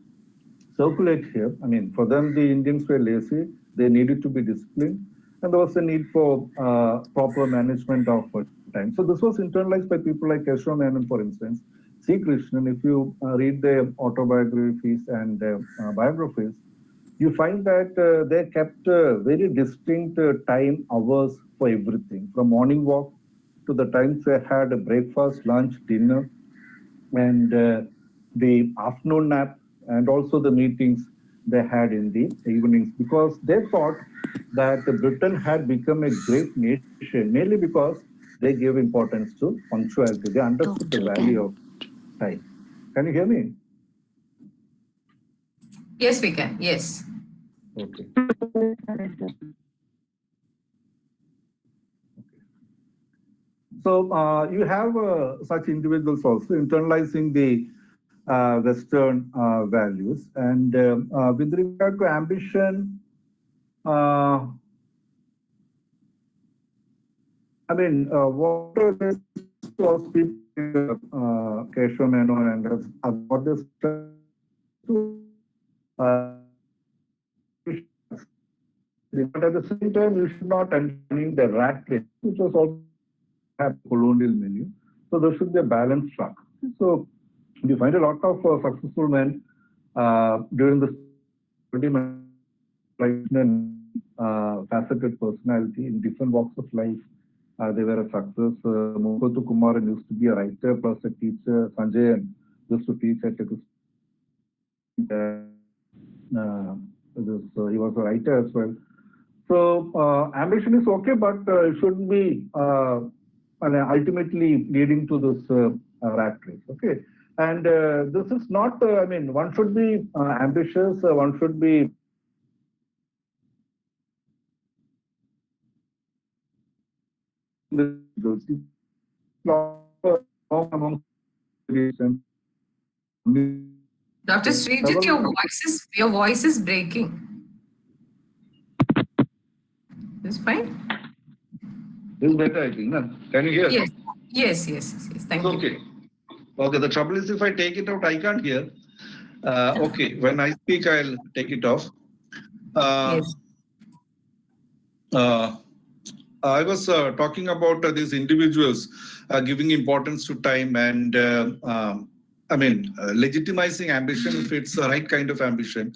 circulate here. I mean, for them, the Indians were lazy. They needed to be disciplined. And there was a need for proper management of time. So this was internalized by people like Keshwa Menon, for instance. C. Krishnan, if you read their autobiographies and biographies, you find that they kept very distinct time hours for everything, from morning walk to the times they had a breakfast, lunch, dinner, and the afternoon nap, and also the meetings they had in the evenings, because they thought that Britain had become a great nation, mainly because they gave importance to punctuality. They understood the value of time. Can you hear me? Yes, we can. Yes. Okay. So you have such individuals also internalizing the Western values. And with regard to ambition, I mean, what was people Keshwa Menon and what this but at the same time, you should not entertain the rat race, which was also a colonial menu. So there should be a balanced track. So you find a lot of successful men during the faceted personality in different walks of life. They were a success. Mukhotu Kumaran used to be a writer plus a teacher. Sanjayan used to teach at a he was a writer as well. So ambition is okay, but it shouldn't be ultimately leading to this rat race. Okay, and this is not. I mean, one should be ambitious. One should be. Dr. Sreejith, your voice is breaking. It's fine. This is better, I think. No? Can you hear? Yes. Thank you. Okay. Okay. The trouble is, if I take it out, I can't hear. Okay. When I speak, I'll take it off. Yes. I was talking about these individuals giving importance to time and legitimizing ambition if it's the right kind of ambition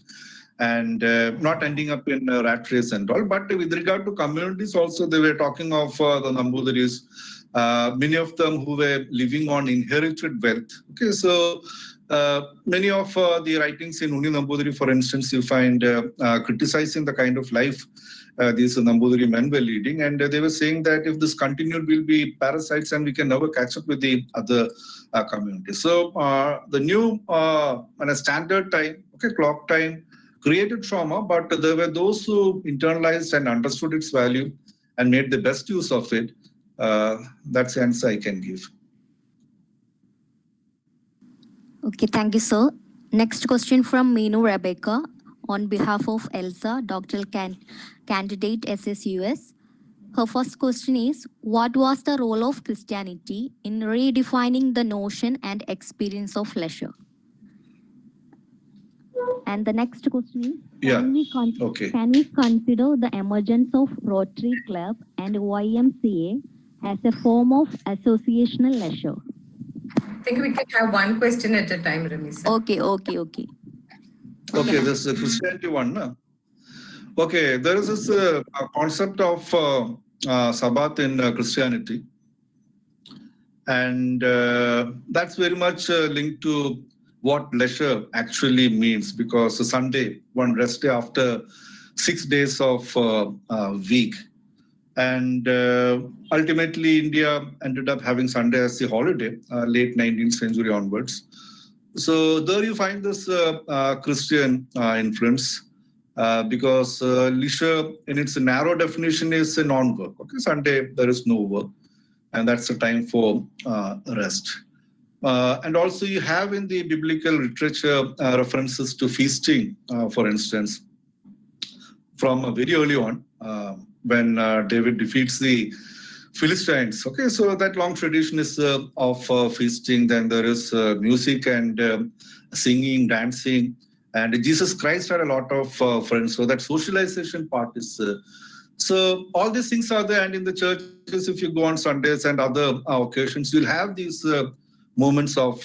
and not ending up in a rat race and all. But with regard to communities also, they were talking of the Nambudiris, many of them who were living on inherited wealth. Okay, so many of the writings in Uni Nambudiri, for instance, you find criticizing the kind of life these Nambudiri men were leading, and they were saying that if this continued, we'll be parasites and we can never catch up with the other communities. So the new standard time, okay, clock time, created trauma, but there were those who internalized and understood its value and made the best use of it. That's the answer I can give. Okay, thank you, sir. Next question from Meenu Rebecca on behalf of Elsa, doctoral candidate SSUS. Her first question is, what was the role of Christianity in redefining the notion and experience of leisure? And the next question is, can we consider the emergence of Rotary Club and YMCA as a form of associational leisure? I think we can have one question at a time, Ramisa. Okay. Okay, this is a Christianity one. No? Okay, there is this concept of Sabbath in Christianity. And that's very much linked to what leisure actually means, because a Sunday, one rest day after 6 days of week. And ultimately, India ended up having Sunday as the holiday, late 19th century onwards. So there you find this Christian influence, because leisure in its narrow definition is a non-work. Okay, Sunday, there is no work, and that's a time for rest. And also you have in the biblical literature references to feasting, for instance, from very early on, when David defeats the Philistines. Okay, so that long tradition is of feasting. Then there is music and singing, dancing. And Jesus Christ had a lot of friends. So that socialization part is... So all these things are there. And in the churches, if you go on Sundays and other occasions, you'll have these moments of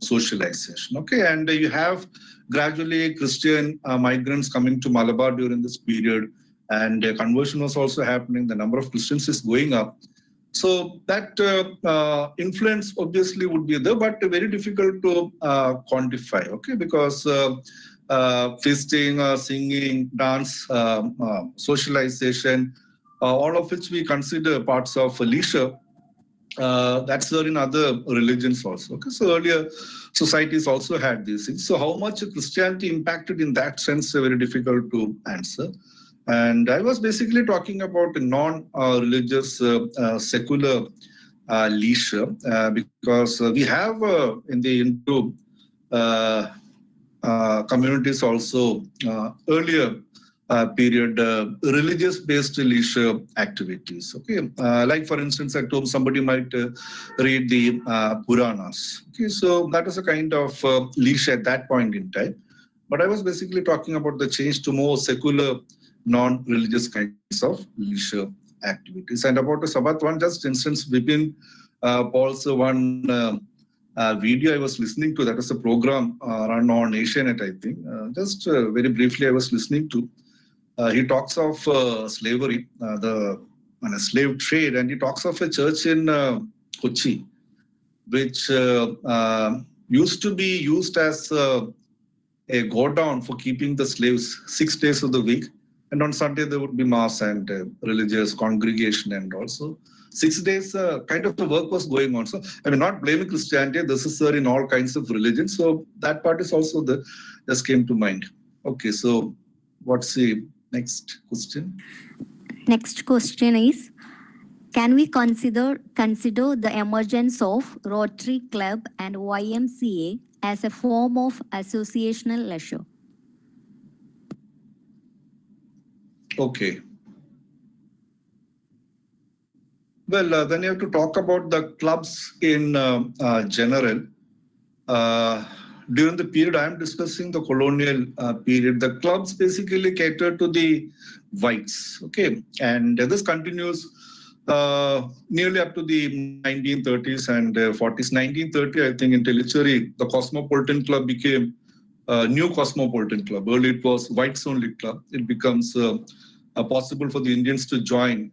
socialization. Okay, and you have gradually Christian migrants coming to Malabar during this period. And conversion was also happening. The number of Christians is going up. So that influence obviously would be there, but very difficult to quantify, okay? Because feasting, singing, dance, socialization, all of which we consider parts of leisure, that's there in other religions also. Okay, so earlier societies also had these things. So how much Christianity impacted in that sense, very difficult to answer. And I was basically talking about non-religious secular leisure, because we have in the Hindu communities also earlier period religious-based leisure activities. Okay, like for instance, at home somebody might read the Puranas. Okay, so that is a kind of leisure at that point in time. But I was basically talking about the change to more secular, non-religious kinds of leisure activities. And about the Sabbath one, just instance, Vipin Paul's one video I was listening to, that was a program run on Asianet, I think. Just very briefly, I was listening to. he talks of slavery, the slave trade, and he talks of a church in Kochi, which used to be used as a go-down for keeping the slaves 6 days of the week. And on Sunday, there would be mass and religious congregation, and also 6 days kind of the work was going on. So, I mean, not blaming Christianity, this is there in all kinds of religions. So that part is also there, just came to mind. Okay, so what's the next question? Next question is, can we consider the emergence of Rotary Club and YMCA as a form of associational leisure? Okay. Well, then you have to talk about the clubs in general. During the period I am discussing, the colonial period, the clubs basically cater to the whites. Okay, and this continues nearly up to the 1930s and 40s. 1930, I think, in Tellicherry, the Cosmopolitan Club became a new Cosmopolitan Club. Earlier it was whites only club. It becomes possible for the Indians to join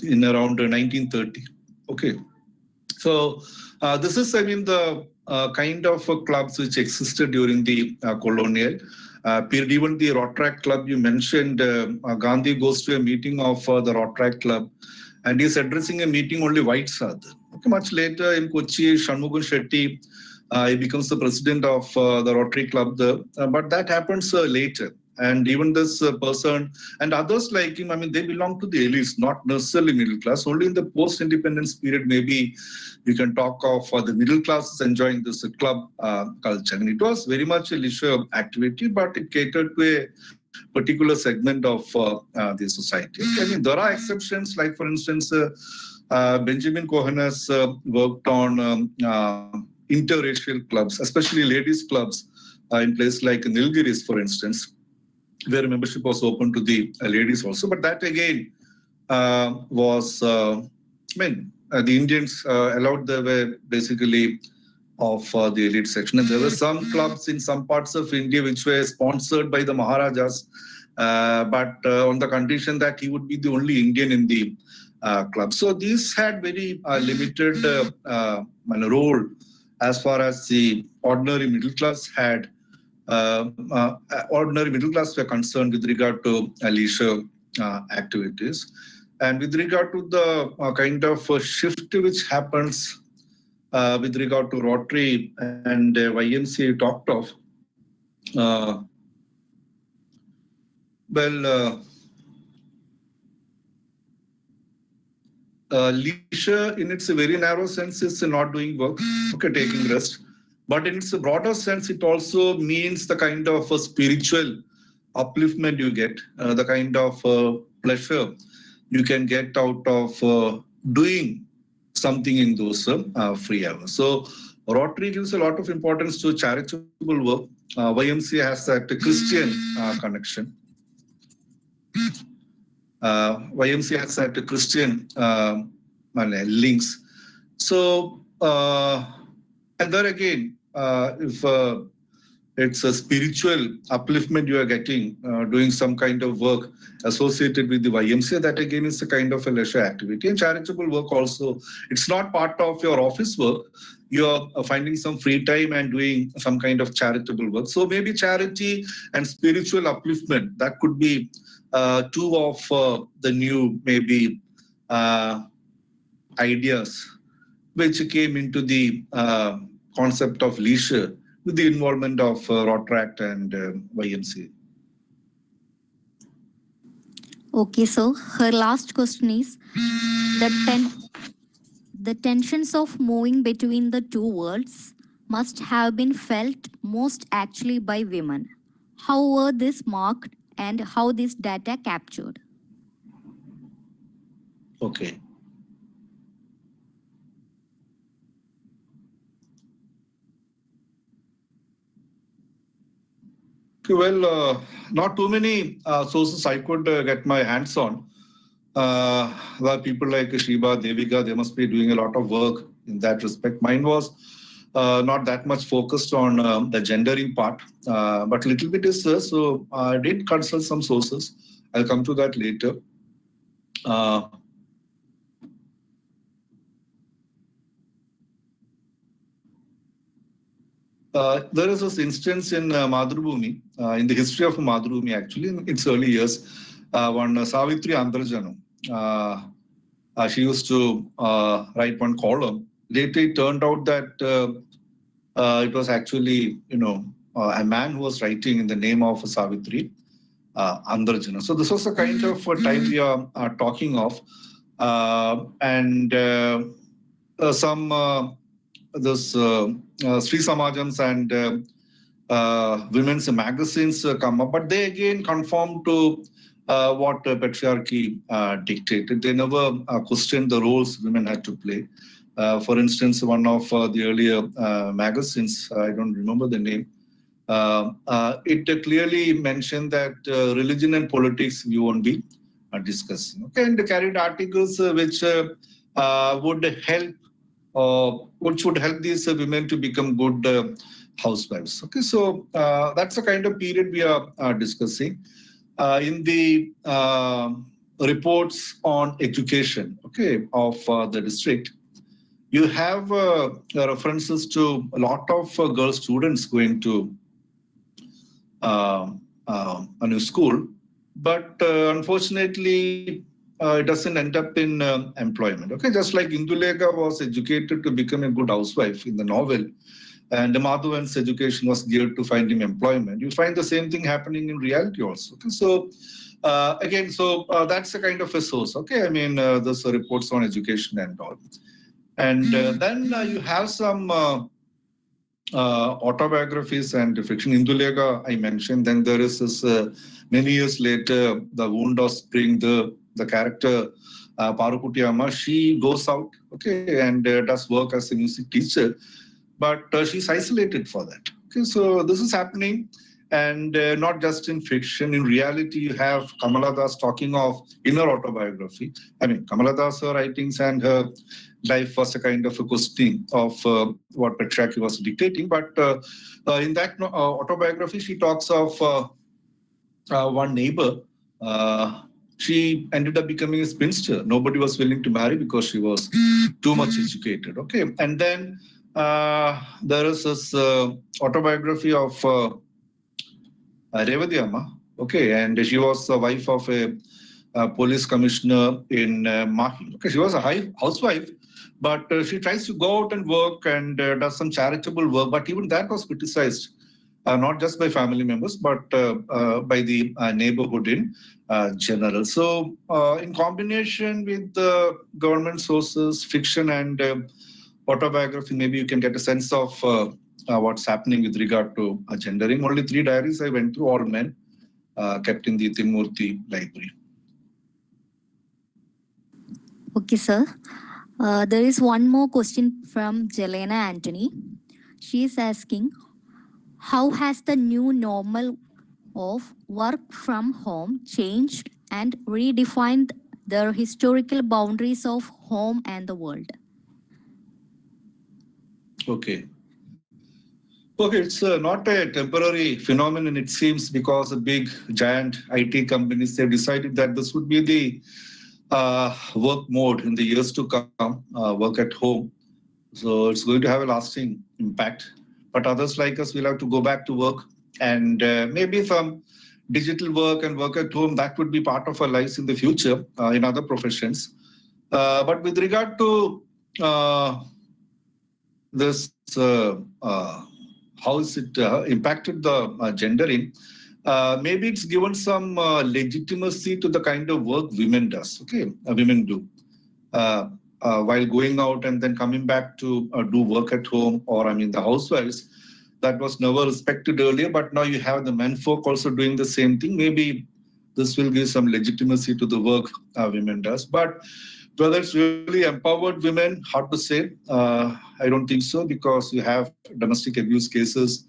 in around 1930. Okay, so this is, I mean, the kind of clubs which existed during the colonial period. Even the Rotaract Club you mentioned, Gandhi goes to a meeting of the Rotaract Club, and he's addressing a meeting only whites are there. Okay, much later in Kochi, Shanmugan Shetty, he becomes the president of the Rotary Club there, but that happens later. And even this person and others like him, I mean, they belong to the elites, not necessarily middle class. Only in the post-independence period, maybe you can talk of the middle classes enjoying this club culture. And it was very much a leisure activity, but it catered to a particular segment of the society. I mean, there are exceptions, like, for instance, Benjamin Cohen has worked on interracial clubs, especially ladies' clubs in places like Nilgiris, for instance, where membership was open to the ladies also. But that again was, I mean, the Indians allowed their way basically of the elite section. And there were some clubs in some parts of India which were sponsored by the Maharajas, but on the condition that he would be the only Indian in the club. So these had very limited role as far as the ordinary middle class had. Ordinary middle class were concerned with regard to leisure activities. And with regard to the kind of shift which happens with regard to Rotary and YMCA talked of, leisure in its very narrow sense is not doing work, okay, taking rest. But in its broader sense, it also means the kind of spiritual upliftment you get, the kind of pleasure you can get out of doing something in those free hours. So Rotary gives a lot of importance to charitable work. YMCA has that Christian connection. YMCA has that Christian links. So, and there again, if it's a spiritual upliftment you are getting, doing some kind of work associated with the YMCA, that again is a kind of a leisure activity. And charitable work also, it's not part of your office work. You are finding some free time and doing some kind of charitable work. So maybe charity and spiritual upliftment, that could be two of the new maybe ideas which came into the concept of leisure with the involvement of Rotaract and YMCA. Okay, so her last question is, the tensions of moving between the two worlds must have been felt most actually by women. How were this marked and how this data captured? Okay. Well, not too many sources I could get my hands on. Where people like Shiba, Devika, they must be doing a lot of work in that respect. Mine was not that much focused on the gendering part, but a little bit is there. So I did consult some sources. I'll come to that later. There is this instance in Madhurabhumi, in the history of Madhurabhumi, actually, in its early years, one Savitri Andarjanu, she used to write one column. Later, it turned out that it was actually, a man who was writing in the name of Savitri Andarjana. So this was the kind of time we are talking of, and some this Sri Samajams and women's magazines come up, but they again conform to what patriarchy dictated. They never questioned the roles women had to play. For instance, one of the earlier magazines, I don't remember the name, it clearly mentioned that religion and politics we won't be discussing. Okay, and carried articles which would help, which would help these women to become good housewives. Okay, so that's the kind of period we are discussing. In the reports on education, okay, of the district, you have references to a lot of girl students going to a new school, but unfortunately, it doesn't end up in employment. Okay, just like Indulekha was educated to become a good housewife in the novel, and Madhavan's education was geared to find him employment. You find the same thing happening in reality also. Okay, so again, so that's a kind of a source. Okay, I mean, there's reports on education and all. And then you have some autobiographies and fiction. Indulekha, I mentioned. Then there is this, many years later, The Wound of Spring, the character Parukuti Amma, she goes out, okay, and does work as a music teacher, but she's isolated for that. Okay, so this is happening, and not just in fiction. In reality, you have Kamala Das talking of inner autobiography. I mean, Kamala Das, her writings and her life was a kind of a questioning of what patriarchy was dictating. But in that autobiography, she talks of one neighbor. She ended up becoming a spinster. Nobody was willing to marry because she was too much educated. Okay, and then there is this autobiography of Revati Amma. Okay, and she was the wife of a police commissioner in Mahi. Okay, she was a housewife, but she tries to go out and work and does some charitable work. But even that was criticized, not just by family members, but by the neighborhood in general. So in combination with the government sources, fiction and autobiography, maybe you can get a sense of what's happening with regard to gendering. Only 3 diaries I went through, all men, kept in the Timurti library. Okay, sir. There is one more question from Jelena Anthony. She is asking, how has the new normal of work from home changed and redefined the historical boundaries of home and the world? Okay. Okay, it's not a temporary phenomenon, it seems, because the big giant IT companies, they've decided that this would be the work mode in the years to come, work at home. So it's going to have a lasting impact. But others like us will have to go back to work, and maybe some digital work and work at home, that would be part of our lives in the future in other professions. But with regard to this, how is it impacted the gendering? Maybe it's given some legitimacy to the kind of work women does. Okay, women do while going out and then coming back to do work at home, or I mean the housewives. That was never respected earlier, but now you have the men folk also doing the same thing. Maybe this will give some legitimacy to the work women does. But whether it's really empowered women, hard to say. I don't think so, because you have domestic abuse cases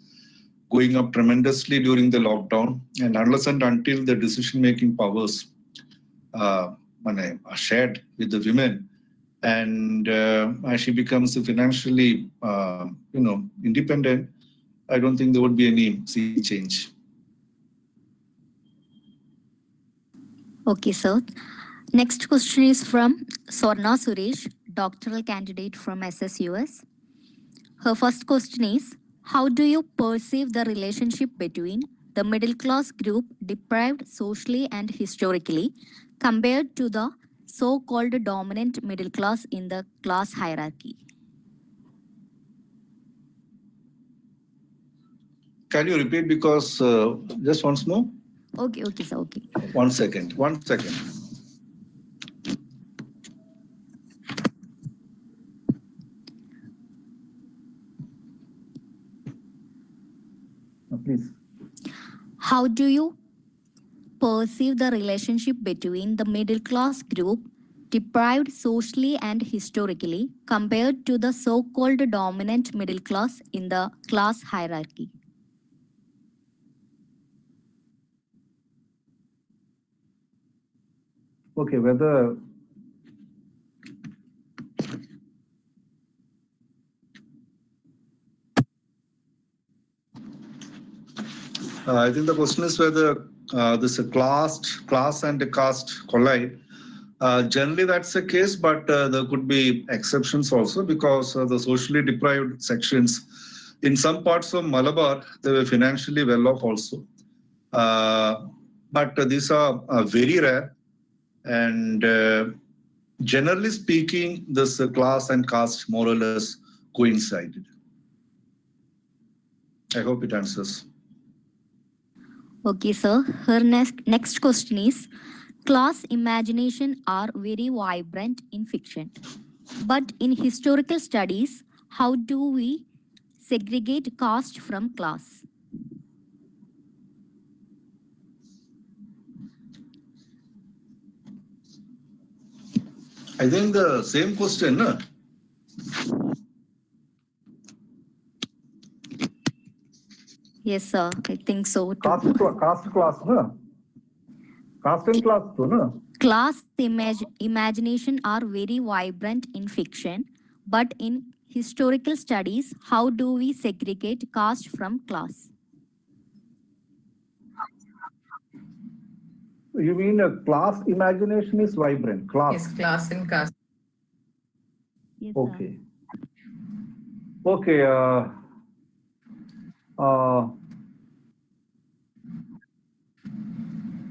going up tremendously during the lockdown. And unless and until the decision-making powers are shared with the women, and as she becomes financially, independent, I don't think there would be any sea change. Okay, sir. Next question is from Swarna Suresh, doctoral candidate from SSUS. Her first question is, how do you perceive the relationship between the middle class group deprived socially and historically compared to the so-called dominant middle class in the class hierarchy? Can you repeat, because just once more? Okay, sir, okay. 1 second. Please. How do you perceive the relationship between the middle class group deprived socially and historically compared to the so-called dominant middle class in the class hierarchy? Okay, whether I think the question is whether this class and the caste collide. Generally, that's the case, but there could be exceptions also, because the socially deprived sections in some parts of Malabar, they were financially well off also. But these are very rare, and generally speaking, this class and caste more or less coincided. I hope it answers. Okay, sir. Her next question is, class imagination are very vibrant in fiction. But in historical studies, how do we segregate caste from class? I think the same question, no? Yes, sir. I think so too. Caste class, no? Caste and class too, no? Class imagination are very vibrant in fiction, but in historical studies, how do we segregate caste from class? You mean class imagination is vibrant? Class? Yes, class and caste. Yes, okay. Okay.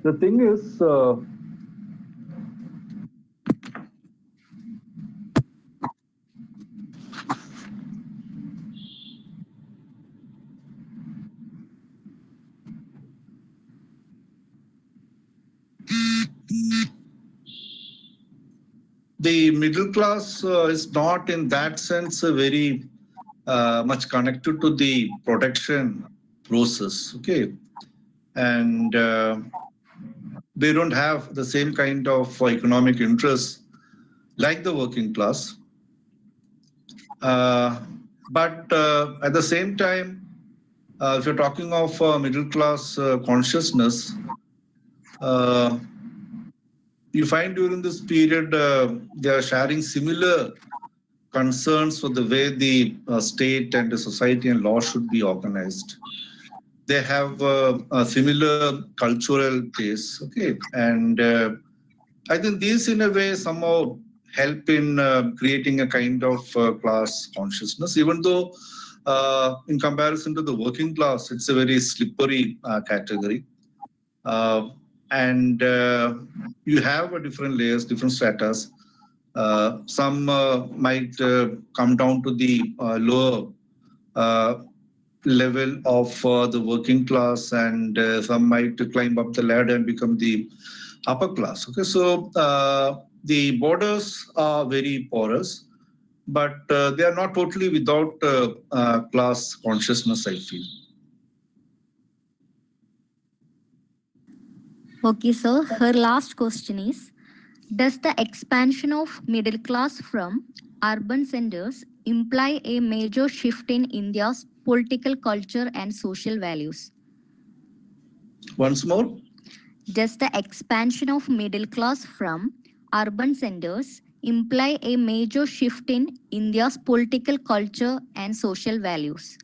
The thing is, the middle class is not in that sense very much connected to the production process, okay? And they don't have the same kind of economic interests like the working class. But at the same time, if you're talking of middle class consciousness, you find during this period they are sharing similar concerns for the way the state and the society and law should be organized. They have a similar cultural tastes, okay? And I think these in a way somehow help in creating a kind of class consciousness, even though in comparison to the working class, it's a very slippery category. And you have different layers, different stratas. Some might come down to the lower level of the working class, and some might climb up the ladder and become the upper class. Okay, so the borders are very porous, but they are not totally without class consciousness, I feel. Okay, sir. Her last question is, does the expansion of middle class from urban centers imply a major shift in India's political culture and social values? Once more? Does the expansion of middle class from urban centers imply a major shift in India's political culture and social values?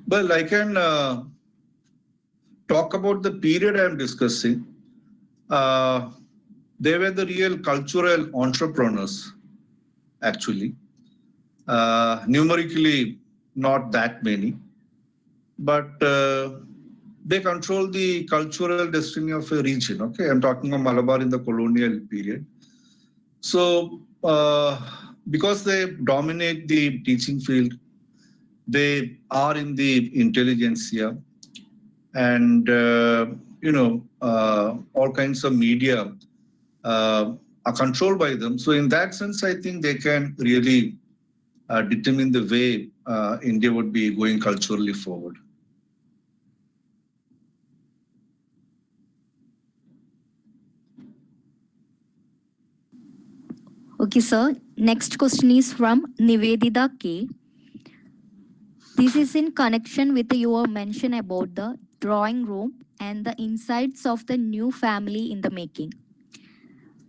Well, I can talk about the period I'm discussing. They were the real cultural entrepreneurs, actually. Numerically, not that many, but they control the cultural destiny of a region. Okay, I'm talking of Malabar in the colonial period. So, because they dominate the teaching field, they are in the intelligentsia, and all kinds of media are controlled by them. So in that sense, I think they can really determine the way India would be going culturally forward. Okay, sir. Next question is from Nivedita K. This is in connection with your mention about the drawing room and the insights of the new family in the making.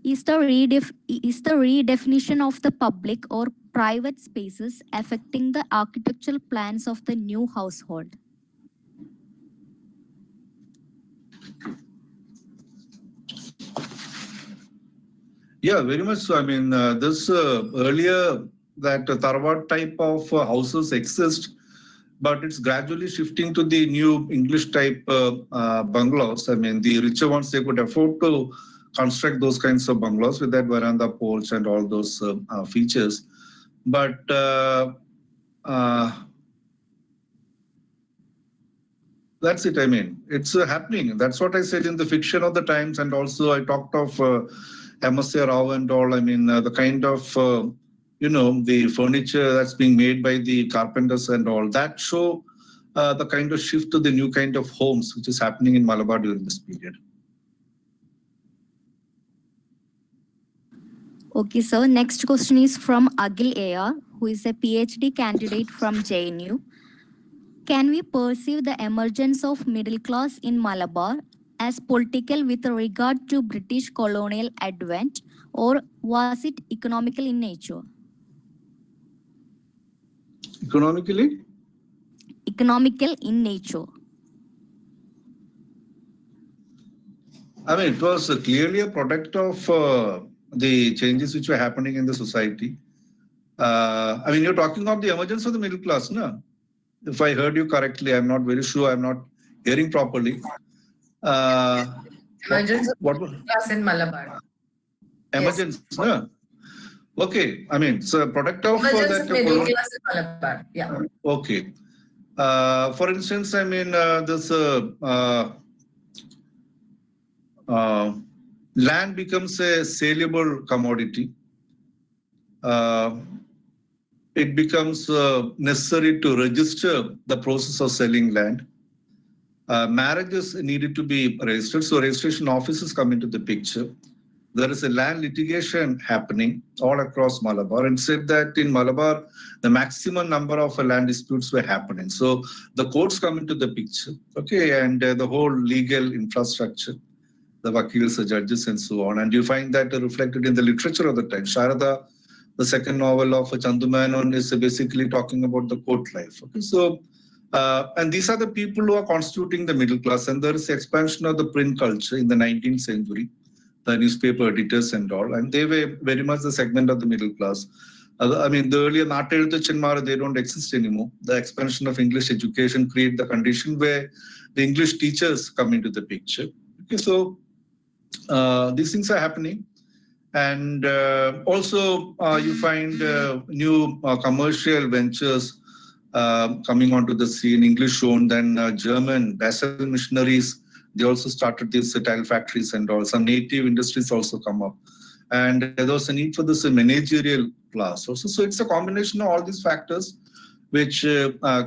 Is the redefinition of the public or private spaces affecting the architectural plans of the new household? Yeah, very much so. I mean, this earlier that Tarwad type of houses exist, but it's gradually shifting to the new English type bungalows. I mean, the richer ones, they could afford to construct those kinds of bungalows with that veranda porch and all those features. But that's it. I mean, it's happening. That's what I said in the fiction of the times. And also I talked of M.S.A. Rao and all. I mean, the kind of, the furniture that's being made by the carpenters and all that show the kind of shift to the new kind of homes, which is happening in Malabar during this period. Okay, sir. Next question is from Agil A.R., who is a PhD candidate from JNU. Can we perceive the emergence of middle class in Malabar as political with regard to British colonial advent, or was it economical in nature? Economically? Economical in nature. I mean, it was clearly a product of the changes which were happening in the society. I mean, you're talking of the emergence of the middle class, no? If I heard you correctly, I'm not very sure. I'm not hearing properly. Emergence of middle class in Malabar. Emergence, yes. No? Okay. I mean, it's a product of emergence of middle class in Malabar. Yeah. Okay. For instance, I mean, this land becomes a saleable commodity. It becomes necessary to register the process of selling land. Marriages needed to be registered, so registration offices come into the picture. There is a land litigation happening all across Malabar, and said that in Malabar, the maximum number of land disputes were happening. So the courts come into the picture, okay, and the whole legal infrastructure, the vakils, the judges, and so on. And you find that reflected in the literature of the time. Sharada, the second novel of Chandu Menon, is basically talking about the court life. Okay, so and these are the people who are constituting the middle class. And there is expansion of the print culture in the 19th century, the newspaper editors and all, and they were very much the segment of the middle class. I mean, the earlier Natel, they don't exist anymore. The expansion of English education create the condition where the English teachers come into the picture. Okay, so these things are happening. And also you find new commercial ventures coming onto the scene, English owned, then German Basel missionaries. They also started these tile factories and all. Some native industries also come up. And there was a need for this managerial class also. So it's a combination of all these factors which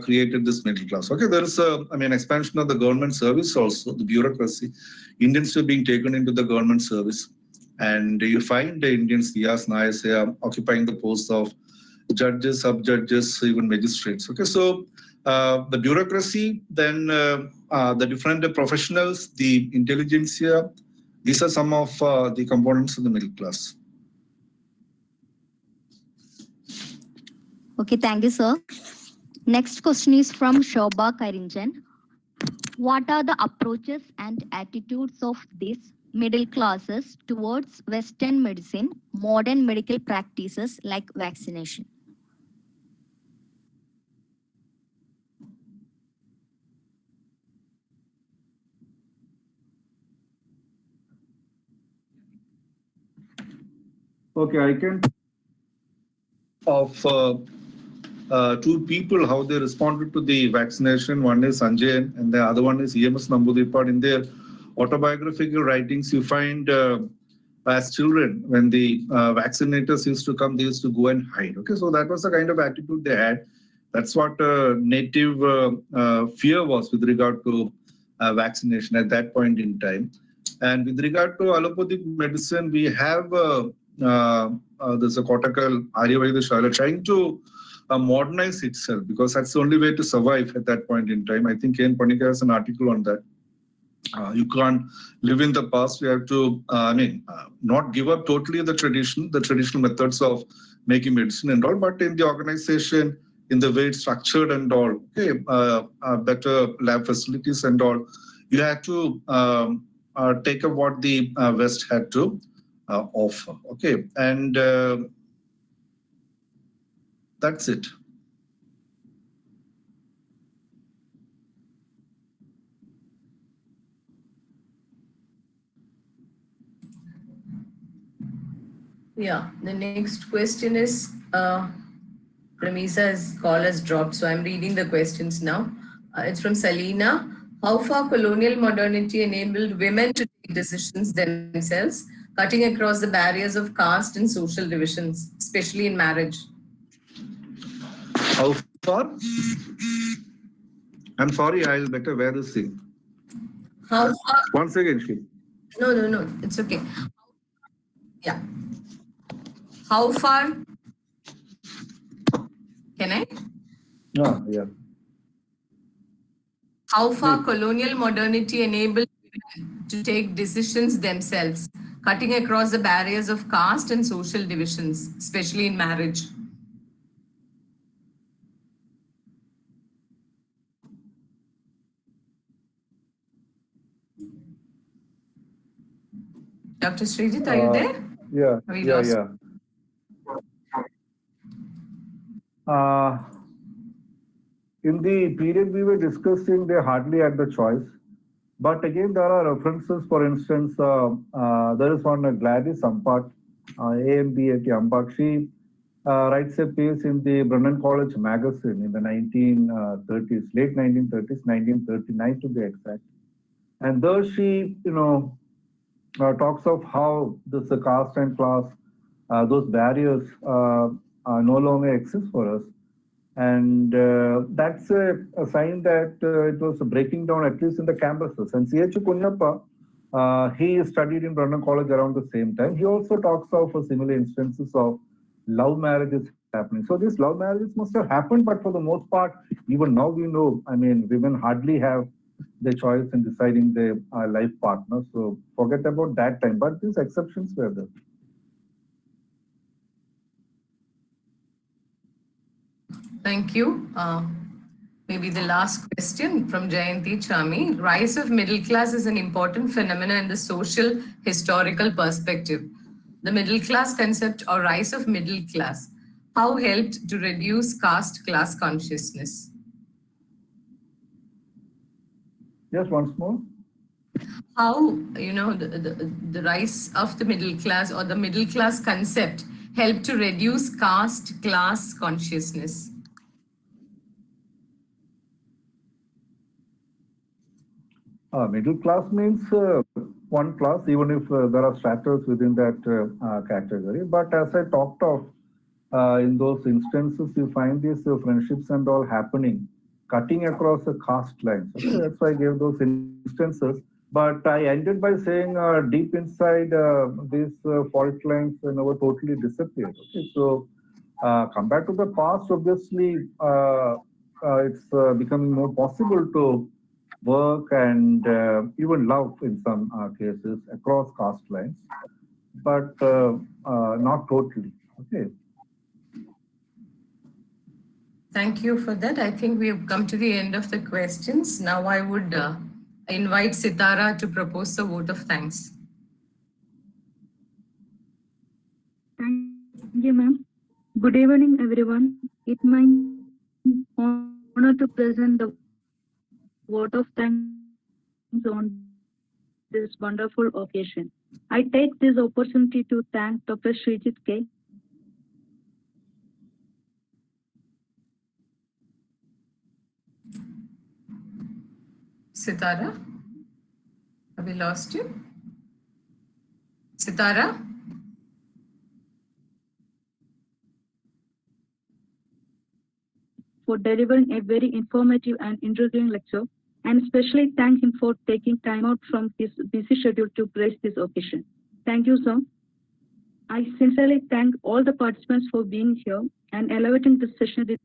created this middle class. Okay, there is expansion of the government service also, the bureaucracy. Indians were being taken into the government service. And you find the Indians, Diyas, Nayas, occupying the posts of judges, sub-judges, even magistrates. Okay, so the bureaucracy, then the different professionals, the intelligentsia, these are some of the components of the middle class. Okay, thank you, sir. Next question is from Shobha Karinjan. What are the approaches and attitudes of these middle classes towards Western medicine, modern medical practices like vaccination? Okay, I can of two people how they responded to the vaccination. One is Sanjay and the other one is EMS Namboodiripad. In their autobiographical writings, you find as children, when the vaccinators used to come, they used to go and hide. Okay, so that was the kind of attitude they had. That's what native fear was with regard to vaccination at that point in time. And with regard to allopathic medicine, we have there's a Kottakkal Aryavaidya trying to modernize itself, because that's the only way to survive at that point in time. I think Ken Panikar has an article on that. You can't live in the past. You have to, not give up totally the traditional methods of making medicine and all, but in the organization, in the way it's structured and all, okay, better lab facilities and all, you have to take up what the West had to offer. Okay, and that's it. Yeah, the next question is, Ramisa's call has dropped, so I'm reading the questions now. It's from Salina. How far colonial modernity enabled women to take decisions themselves, cutting across the barriers of caste and social divisions, especially in marriage? How far? I'm sorry, I'll better wear this thing. How far? Once again, Shri. No, it's okay. Yeah. How far? Can I? Yeah. How far colonial modernity enabled women to take decisions themselves, cutting across the barriers of caste and social divisions, especially in marriage? Dr. Sreejith, are you there? Yeah. Have you lost? In the period we were discussing, they hardly had the choice. But again, there are references. For instance, there is one Gladys Ampak, AMBAT Ampak. She writes a piece in the Brennan College magazine in the 1930s, late 1930s, 1939 to be exact. And there she, talks of how this caste and class, those barriers no longer exist for us. And that's a sign that it was breaking down, at least in the campuses. And C.H. Kunyappa, he studied in Brennan College around the same time. He also talks of similar instances of love marriages happening. So these love marriages must have happened, but for the most part, even now we know, women hardly have the choice in deciding their life partner. So forget about that time, but these exceptions were there. Thank you. Maybe the last question from Jayanti Chami. Rise of middle class is an important phenomenon in the social historical perspective. The middle class concept or rise of middle class, how helped to reduce caste class consciousness? Yes, once more. How, the rise of the middle class or the middle class concept helped to reduce caste class consciousness? Middle class means one class, even if there are stratas within that category. But as I talked of, in those instances, you find these friendships and all happening, cutting across the caste lines. Okay, that's why I gave those instances. But I ended by saying deep inside these fault lines never totally disappeared. Okay, so Compared to the past, obviously, it's becoming more possible to work and even love in some cases across caste lines, but not totally. Okay. Thank you for that. I think we have come to the end of the questions. Now I would invite Sitara to propose the vote of thanks. Thank you, ma'am. Good evening, everyone. It's my honor to present the vote of thanks on this wonderful occasion. I take this opportunity to thank Dr. Sreejith K. Sitara, have we lost you? Sitara? for delivering a very informative and intriguing lecture, and especially thank him for taking time out from his busy schedule to grace this occasion. Thank you, sir. I sincerely thank all the participants for being here and elevating this session with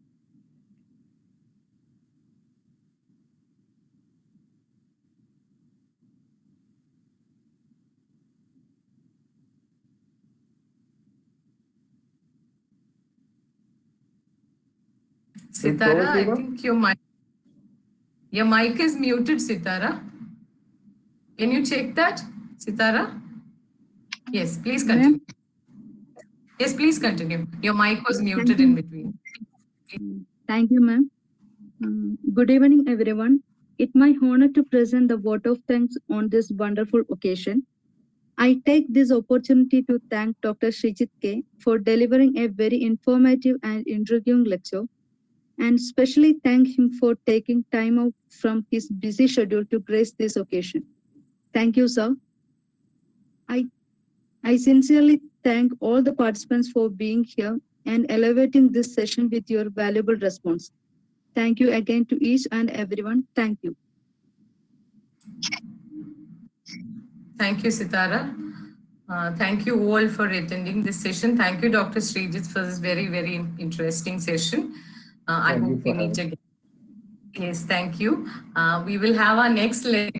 Sitara, I think your mic is muted, Sitara. Can you check that, Sitara? Yes, please continue. Yes, please continue. Your mic was muted in between. Thank you, ma'am. Good evening, everyone. It's my honor to present the vote of thanks on this wonderful occasion. I take this opportunity to thank Dr. Sreejith K. for delivering a very informative and intriguing lecture, and especially thank him for taking time out from his busy schedule to grace this occasion. Thank you, sir. I sincerely thank all the participants for being here and elevating this session with your valuable response. Thank you again to each and everyone. Thank you. Thank you, Sitara. Thank you all for attending this session. Thank you, Dr. Sreejith, for this very, very interesting session. I hope we meet again. Yes, thank you. We will have our next lecture.